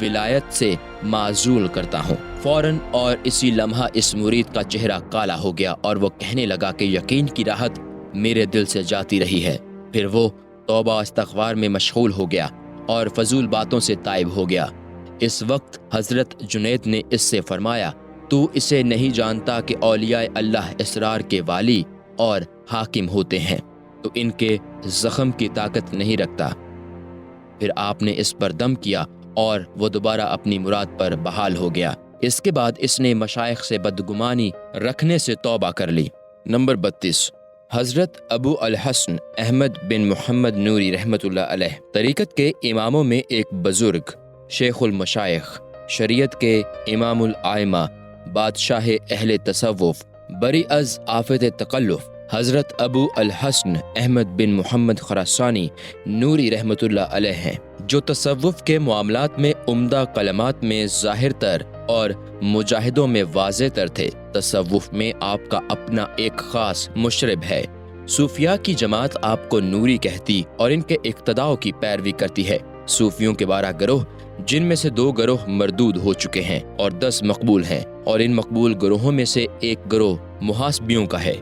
A: ولایت سے معزول کرتا ہوں۔ فوراً اور اسی لمحہ اس مرید کا چہرہ کالا ہو گیا اور وہ کہنے لگا کہ یقین کی راحت میرے دل سے جاتی رہی ہے۔ پھر وہ توبہ استغفار میں مشغول ہو گیا اور فضول باتوں سے تائب ہو گیا۔ اس وقت حضرت جنید نے اس سے فرمایا، تو اسے نہیں جانتا کہ اولیاء اللہ اسرار کے والی اور حاکم ہوتے ہیں، تو ان کے زخم کی طاقت نہیں رکھتا۔ پھر آپ نے اس پر دم کیا اور وہ دوبارہ اپنی مراد پر بحال ہو گیا۔ اس کے بعد اس نے مشائخ سے بدگمانی رکھنے سے توبہ کر لی۔ نمبر 32، حضرت ابو الحسن احمد بن محمد نوری رحمۃ اللہ علیہ طریقت کے اماموں میں ایک بزرگ، شیخ المشائخ، شریعت کے امام الائمہ، بادشاہ اہل تصوف، بری از آفت تکلف، حضرت ابو الحسن احمد بن محمد خراسانی نوری رحمۃ اللہ علیہ ہیں، جو تصوف کے معاملات میں عمدہ کلمات میں ظاہر تر اور مجاہدوں میں واضح تر تھے۔ تصوف میں آپ کا اپنا ایک خاص مشرب ہے۔ صوفیاء کی جماعت آپ کو نوری کہتی اور ان کے اقتداء کی پیروی کرتی ہے۔ صوفیوں کے 12 گروہ، جن میں سے 2 گروہ مردود ہو چکے ہیں اور 10 مقبول ہیں، اور ان مقبول گروہوں میں سے ایک گروہ محاسبیوں کا ہے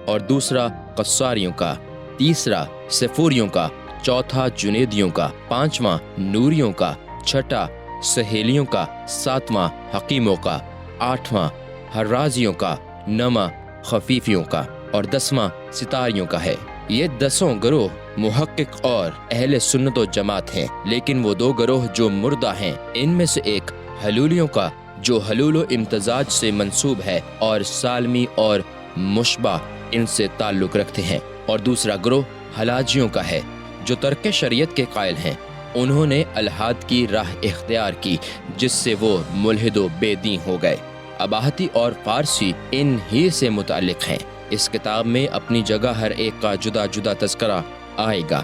A: اور دوسرا قصاریوں کا، تیسرا سفوریوں کا، چوتھا جنیدیوں کا، 5واں نوریوں کا، چھٹا سہیلیوں کا، 7واں حکیموں کا، 8واں حرازیوں کا، 9واں خفیفیوں کا اور 10واں ستاریوں کا ہے۔ یہ 10 گروہ محقق اور اہل سنت و جماعت ہیں، لیکن وہ 2 گروہ جو مردہ ہیں، ان میں سے ایک حلولیوں کا جو حلول و امتزاج سے منسوب ہے، اور سالمی اور مشبہ ان سے تعلق رکھتے ہیں، اور دوسرا گروہ حلاجیوں کا ہے جو ترک شریعت کے قائل ہیں۔ انہوں نے الحاد کی راہ اختیار کی جس سے وہ ملحد و بے دین ہو گئے۔ اباہتی اور فارسی ان ہی سے متعلق ہیں۔ اس کتاب میں اپنی جگہ ہر ایک کا جدا جدا تذکرہ آئے گا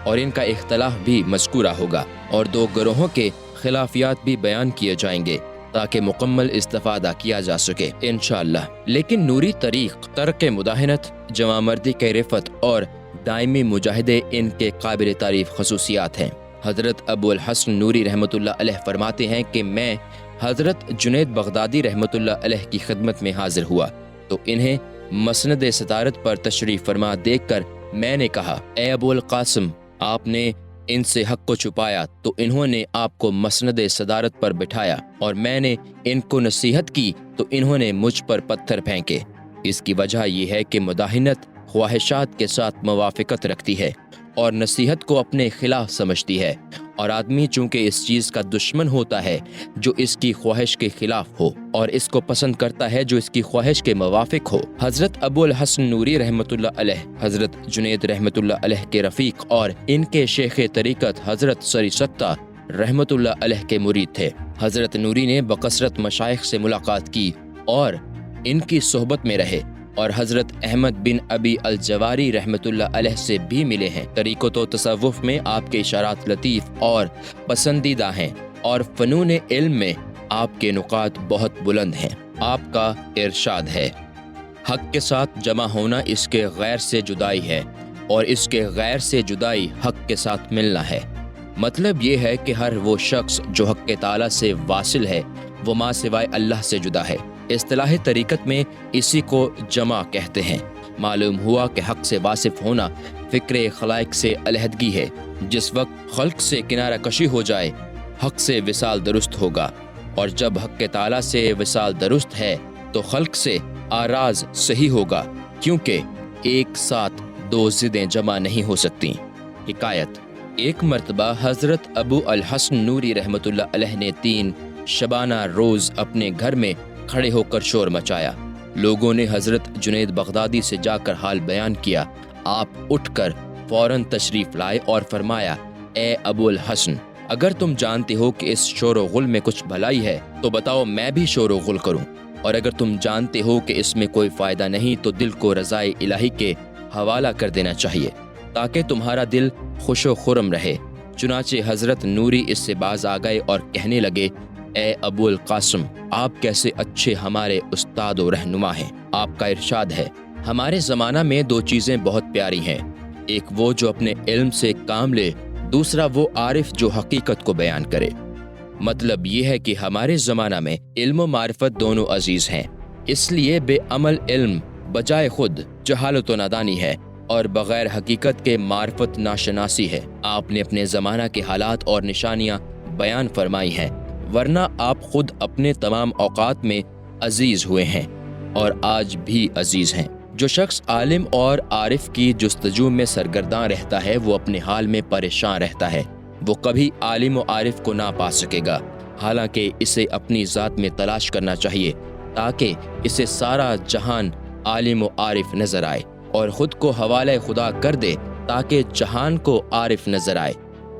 A: اور ان کا اختلاف بھی مذکورہ ہوگا، اور دو گروہوں کے خلافیات بھی بیان کیے جائیں گے تاکہ مکمل استفادہ کیا جا سکے انشاءاللہ۔ لیکن نوری طریق، ترک مداہنت، جمع مردی کے رفت اور دائمی مجاہدے ان کے قابل تعریف خصوصیات ہیں۔ حضرت ابو الحسن نوری رحمۃ اللہ علیہ فرماتے ہیں کہ میں حضرت جنید بغدادی رحمۃ اللہ علیہ کی خدمت میں حاضر ہوا تو انہیں مسند صدارت پر تشریف فرما دیکھ کر میں نے کہا، اے ابو القاسم، آپ نے ان سے حق کو چھپایا تو انہوں نے آپ کو مسند صدارت پر بٹھایا، اور میں نے ان کو نصیحت کی تو انہوں نے مجھ پر پتھر پھینکے۔ اس کی وجہ یہ ہے کہ مداہنت خواہشات کے ساتھ موافقت رکھتی ہے اور نصیحت کو اپنے خلاف سمجھتی ہے، اور آدمی چونکہ اس چیز کا دشمن ہوتا ہے جو اس کی خواہش کے خلاف ہو، اور اس کو پسند کرتا ہے جو اس کی خواہش کے موافق ہو۔ حضرت ابو الحسن نوری رحمۃ اللہ علیہ حضرت جنید رحمۃ اللہ علیہ کے رفیق اور ان کے شیخ طریقت حضرت سری ستہ رحمۃ اللہ علیہ کے مرید تھے۔ حضرت نوری نے بکثرت مشائخ سے ملاقات کی اور ان کی صحبت میں رہے، اور حضرت احمد بن ابی الجواری رحمۃ اللہ علیہ سے بھی ملے ہیں۔ طریقت و تصوف میں آپ کے اشارات لطیف اور پسندیدہ ہیں، اور فنون علم میں آپ کے نکات بہت بلند ہیں۔ آپ کا ارشاد ہے، حق کے ساتھ جمع ہونا اس کے غیر سے جدائی ہے، اور اس کے غیر سے جدائی حق کے ساتھ ملنا ہے۔ مطلب یہ ہے کہ ہر وہ شخص جو حق تعالیٰ سے واصل ہے وہ ماں سوائے اللہ سے جدا ہے۔ اصطلاح طریقت میں اسی کو جمع کہتے ہیں۔ معلوم ہوا کہ حق سے واصف ہونا فکر خلائق سے علیحدگی ہے۔ جس وقت خلق سے کنارہ کشی ہو جائے حق سے وصال درست ہوگا، اور جب حق تعالیٰ سے وصال درست ہے تو خلق سے آراز صحیح ہوگا، کیونکہ ایک ساتھ دو ضدیں جمع نہیں ہو سکتی۔ حکایت: ایک مرتبہ حضرت ابو الحسن نوری رحمۃ اللہ علیہ نے 3 شبانہ روز اپنے گھر میں کھڑے ہو کر شور مچایا۔ لوگوں نے حضرت جنید بغدادی سے جا کر حال بیان کیا۔ آپ اٹھ کر فوراً تشریف لائے اور فرمایا، اے ابو الحسن، اگر تم جانتے ہو کہ اس شور و غل میں کچھ بھلائی ہے تو بتاؤ، میں بھی شور و غل کروں، اور اگر تم جانتے ہو کہ اس میں کوئی فائدہ نہیں تو دل کو رضائے الہی کے حوالہ کر دینا چاہیے تاکہ تمہارا دل خوش و خرم رہے۔ چنانچہ حضرت نوری اس سے باز آ گئے اور کہنے لگے، اے ابو القاسم، آپ کیسے اچھے ہمارے استاد و رہنما ہیں۔ آپ کا ارشاد ہے، ہمارے زمانہ میں 2 چیزیں بہت پیاری ہیں، ایک وہ جو اپنے علم سے کام لے، دوسرا وہ عارف جو حقیقت کو بیان کرے۔ مطلب یہ ہے کہ ہمارے زمانہ میں علم و معرفت دونوں عزیز ہیں، اس لیے بے عمل علم بجائے خود جہالت و نادانی ہے، اور بغیر حقیقت کے معرفت ناشناسی ہے۔ آپ نے اپنے زمانہ کے حالات اور نشانیاں بیان فرمائی ہیں، ورنہ آپ خود اپنے تمام اوقات میں عزیز ہوئے ہیں اور آج بھی عزیز ہیں۔ جو شخص عالم اور عارف کی جستجو میں سرگرداں رہتا ہے وہ اپنے حال میں پریشان رہتا ہے، وہ کبھی عالم و عارف کو نہ پا سکے گا، حالانکہ اسے اپنی ذات میں تلاش کرنا چاہیے تاکہ اسے سارا جہان عالم و عارف نظر آئے، اور خود کو حوالہ خدا کر دے تاکہ جہان کو عارف نظر آئے،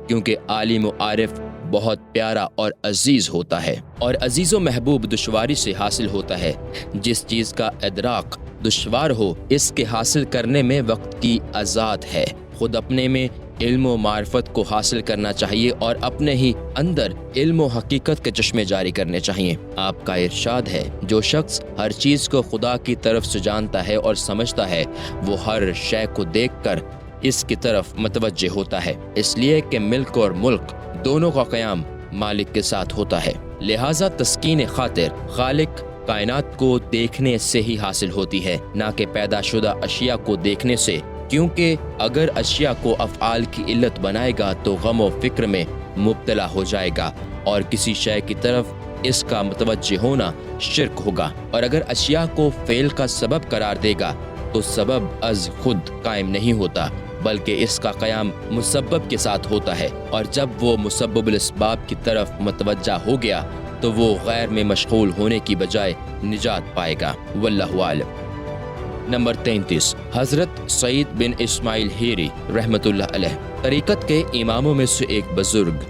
A: کیونکہ عالم و عارف بہت پیارا اور عزیز ہوتا ہے، اور عزیز و محبوب دشواری سے حاصل ہوتا ہے۔ جس چیز کا ادراک دشوار ہو اس کے حاصل کرنے میں وقت کی آزاد ہے۔ خود اپنے میں علم و معرفت کو حاصل کرنا چاہیے اور اپنے ہی اندر علم و حقیقت کے چشمے جاری کرنے چاہیے۔ آپ کا ارشاد ہے، جو شخص ہر چیز کو خدا کی طرف سے جانتا ہے اور سمجھتا ہے وہ ہر شے کو دیکھ کر اس کی طرف متوجہ ہوتا ہے، اس لیے کہ ملک اور ملک دونوں کا قیام مالک کے ساتھ ہوتا ہے، لہٰذا تسکین خاطر خالق کائنات کو دیکھنے سے ہی حاصل ہوتی ہے، نہ کہ پیدا شدہ اشیاء کو دیکھنے سے، کیونکہ اگر اشیاء کو افعال کی علت بنائے گا تو غم و فکر میں مبتلا ہو جائے گا اور کسی شے کی طرف اس کا متوجہ ہونا شرک ہوگا، اور اگر اشیاء کو فعل کا سبب قرار دے گا تو سبب از خود قائم نہیں ہوتا بلکہ اس کا قیام مسبب کے ساتھ ہوتا ہے، اور جب وہ مسبب الاسباب کی طرف متوجہ ہو گیا تو وہ غیر میں مشغول ہونے کی بجائے نجات پائے گا۔ واللہ عالم۔ نمبر 33 حضرت سعید بن اسماعیل ہیری رحمتullah علیہ، طریقت کے اماموں میں سے ایک بزرگ،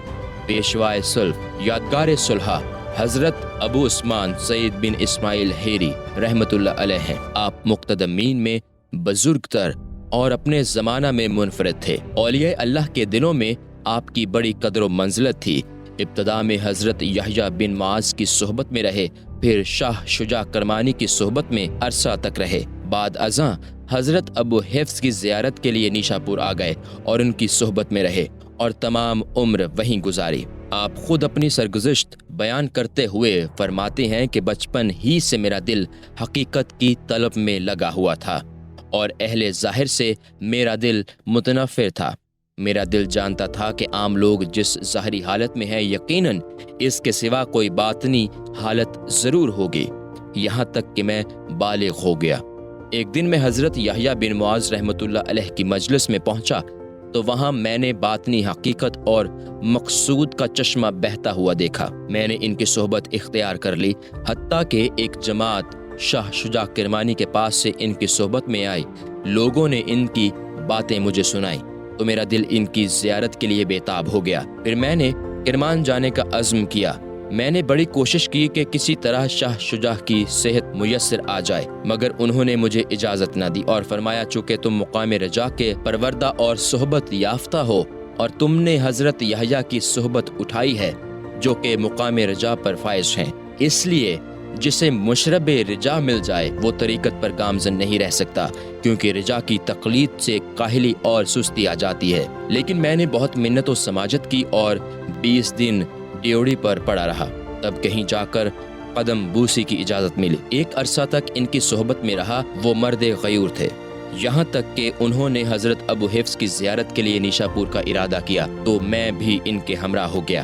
A: پیشوائے سلف، یادگار صلحہ حضرت ابو عثمان سعید بن اسماعیل ہیری رحمتullah علیہ ہیں۔ آپ مقتدمین میں بزرگ تر اور اپنے زمانہ میں منفرد تھے۔ اولیاء اللہ کے دلوں میں آپ کی بڑی قدر و منزلت تھی۔ ابتدا میں حضرت یحییٰ بن معاذ کی صحبت میں رہے، پھر شاہ شجاع کرمانی کی صحبت میں عرصہ تک رہے۔ بعد ازاں حضرت ابو حفص کی زیارت کے لیے نیشا پور آ گئے اور ان کی صحبت میں رہے اور تمام عمر وہیں گزاری۔ آپ خود اپنی سرگزشت بیان کرتے ہوئے فرماتے ہیں کہ بچپن ہی سے میرا دل حقیقت کی طلب میں لگا ہوا تھا اور اہل ظاہر سے میرا دل متنفر تھا۔ میرا دل جانتا تھا کہ عام لوگ جس ظاہری حالت میں ہیں یقیناً اس کے سوا کوئی باطنی حالت ضرور ہوگی، یہاں تک کہ میں بالغ ہو گیا۔ ایک دن میں حضرت یحییٰ بن معاذ رحمتullah علیہ کی مجلس میں پہنچا تو وہاں میں نے باطنی حقیقت اور مقصود کا چشمہ بہتا ہوا دیکھا۔ میں نے ان کی صحبت اختیار کر لی، حتیٰ کہ ایک جماعت شاہ شجاع کرمانی کے پاس سے ان کی صحبت میں آئی۔ لوگوں نے ان کی باتیں مجھے سنائیں تو میرا دل ان کی زیارت کے لیے بےتاب ہو گیا۔ پھر میں نے کرمان جانے کا عزم کیا۔ میں نے بڑی کوشش کی کہ کسی طرح شاہ شجاع کی صحت میسر آ جائے، مگر انہوں نے مجھے اجازت نہ دی اور فرمایا چونکہ تم مقام رجا کے پروردہ اور صحبت یافتہ ہو اور تم نے حضرت یحییٰ کی صحبت اٹھائی ہے جو کہ مقام رجا پر فائز ہیں، اس لیے جسے مشرب رجا مل جائے وہ طریقت پر گامزن نہیں رہ سکتا، کیونکہ رجا کی تقلید سے کاہلی اور سستی آ جاتی ہے۔ لیکن میں نے بہت منت و سماجت کی اور 20 دن ڈیوڑی پر پڑا رہا، تب کہیں جا کر قدم بوسی کی اجازت ملی۔ ایک عرصہ تک ان کی صحبت میں رہا۔ وہ مرد غیور تھے، یہاں تک کہ انہوں نے حضرت ابو حفص کی زیارت کے لیے نیشا پور کا ارادہ کیا تو میں بھی ان کے ہمراہ ہو گیا۔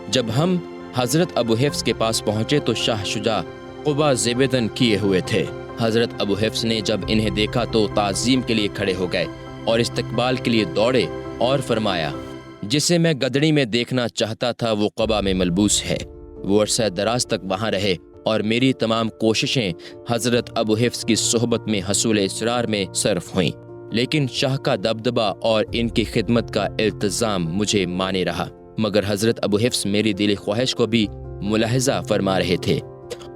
A: جب ہم حضرت ابو حفص کے پاس پہنچے تو شاہ شجاع قبا زیبدن کیے ہوئے تھے۔ حضرت ابو حفص نے جب انہیں دیکھا تو تعظیم کے لیے کھڑے ہو گئے اور استقبال کے لیے دوڑے اور فرمایا، جسے میں گدڑی میں دیکھنا چاہتا تھا وہ قبا میں ملبوس ہے۔ وہ عرصہ دراز تک وہاں رہے اور میری تمام کوششیں حضرت ابو حفص کی صحبت میں حصول اسرار میں صرف ہوئیں، لیکن شاہ کا دبدبہ اور ان کی خدمت کا التزام مجھے مانے رہا۔ مگر حضرت ابو حفص میری دلی خواہش کو بھی ملاحظہ فرما رہے تھے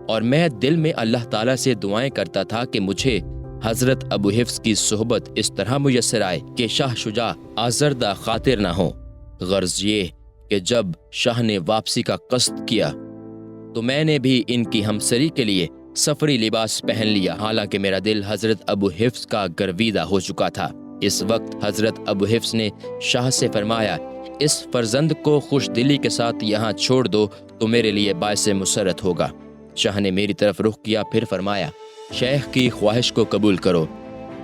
A: اور میں دل میں اللہ تعالیٰ سے دعائیں کرتا تھا کہ مجھے حضرت ابو حفص کی صحبت اس طرح میسر آئے کہ شاہ شجاع آزردہ خاطر نہ ہو۔ غرض یہ کہ جب شاہ نے واپسی کا قصد کیا تو میں نے بھی ان کی ہمسری کے لیے سفری لباس پہن لیا، حالانکہ میرا دل حضرت ابو حفص کا گرویدہ ہو چکا تھا۔ اس وقت حضرت ابو حفص نے شاہ سے فرمایا، اس فرزند کو خوش دلی کے ساتھ یہاں چھوڑ دو تو میرے لیے باعث مسرت ہوگا۔ شاہ نے میری طرف رخ کیا، پھر فرمایا، شیخ کی خواہش کو قبول کرو۔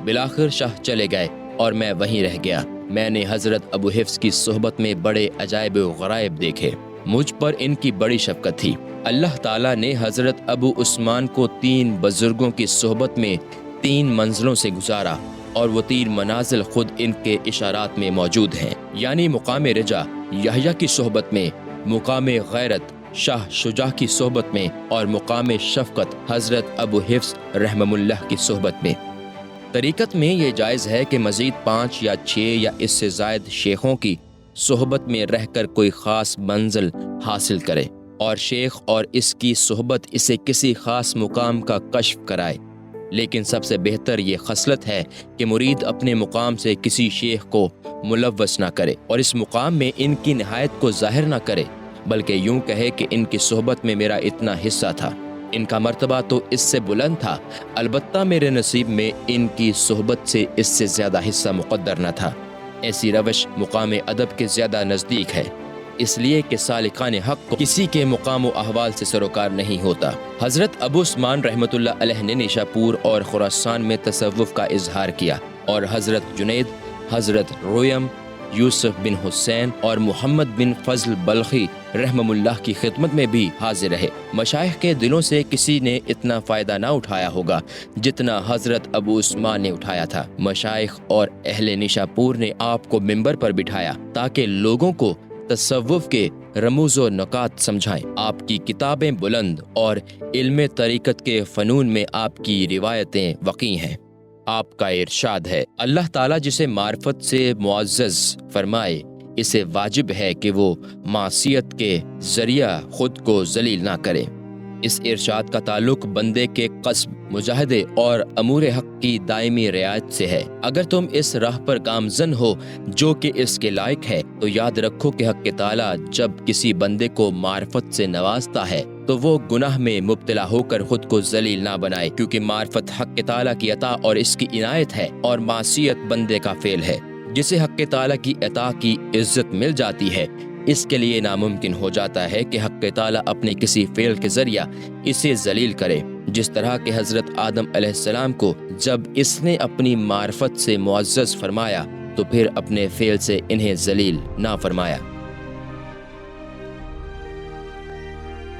A: بالآخر شاہ چلے گئے اور میں وہیں رہ گیا۔ میں نے حضرت ابو حفص کی صحبت میں بڑے عجائب و غرائب دیکھے۔ مجھ پر ان کی بڑی شفقت تھی۔ اللہ تعالیٰ نے حضرت ابو عثمان کو 3 بزرگوں کی صحبت میں 3 منزلوں سے گزارا اور وہ 3 منازل خود ان کے اشارات میں موجود ہیں، یعنی مقام رجا یحییٰ کی صحبت میں، مقام غیرت شاہ شجاع کی صحبت میں اور مقام شفقت حضرت ابو حفص رحمہ اللہ کی صحبت میں۔ طریقت میں یہ جائز ہے کہ مزید 5 یا 6 یا اس سے زائد شیخوں کی صحبت میں رہ کر کوئی خاص منزل حاصل کرے اور شیخ اور اس کی صحبت اسے کسی خاص مقام کا کشف کرائے، لیکن سب سے بہتر یہ خصلت ہے کہ مرید اپنے مقام سے کسی شیخ کو ملوث نہ کرے اور اس مقام میں ان کی نہایت کو ظاہر نہ کرے، بلکہ یوں کہے کہ ان کی صحبت میں میرا اتنا حصہ تھا، ان کا مرتبہ تو اس سے بلند تھا، البتہ میرے نصیب میں ان کی صحبت سے اس سے زیادہ حصہ مقدر نہ تھا۔ ایسی روش مقام ادب کے زیادہ نزدیک ہے، اس لیے کہ سالکان حق کو کسی کے مقام و احوال سے سروکار نہیں ہوتا۔ حضرت ابو عثمان رحمۃ اللہ علیہ نے نیشا پور اور خراسان میں تصوف کا اظہار کیا اور حضرت جنید، حضرت رویم، یوسف بن حسین اور محمد بن فضل بلخی رحمہ اللہ کی خدمت میں بھی حاضر رہے۔ مشائخ کے دلوں سے کسی نے اتنا فائدہ نہ اٹھایا ہوگا جتنا حضرت ابو عثمان نے اٹھایا تھا۔ مشائخ اور اہل نیشا پور نے آپ کو منبر پر بٹھایا تاکہ لوگوں کو تصوف کے رموز و نکات سمجھائیں۔ آپ کی کتابیں بلند اور علم طریقت کے فنون میں آپ کی روایتیں وقی ہیں۔ آپ کا ارشاد ہے، اللہ تعالیٰ جسے معرفت سے معزز فرمائے اسے واجب ہے کہ وہ معصیت کے ذریعہ خود کو ذلیل نہ کرے۔ اس ارشاد کا تعلق بندے کے قصب، مجاہدے اور امور حق کی دائمی رعایت سے ہے۔ اگر تم اس راہ پر گامزن ہو جو کہ اس کے لائق ہے تو یاد رکھو کہ حق تعالیٰ جب کسی بندے کو معرفت سے نوازتا ہے تو وہ گناہ میں مبتلا ہو کر خود کو ذلیل نہ بنائے، کیونکہ معرفت حق تعالیٰ کی عطا اور اس کی عنایت ہے اور معصیت بندے کا فعل ہے۔ جسے حق تعالیٰ کی عطا کی عزت مل جاتی ہے اس کے لیے ناممکن ہو جاتا ہے کہ حق تعالیٰ اپنے کسی فعل کے ذریعہ اسے ذلیل کرے، جس طرح کہ حضرت آدم علیہ السلام کو جب اس نے اپنی معرفت سے معزز فرمایا تو پھر اپنے فعل سے انہیں ذلیل نہ فرمایا۔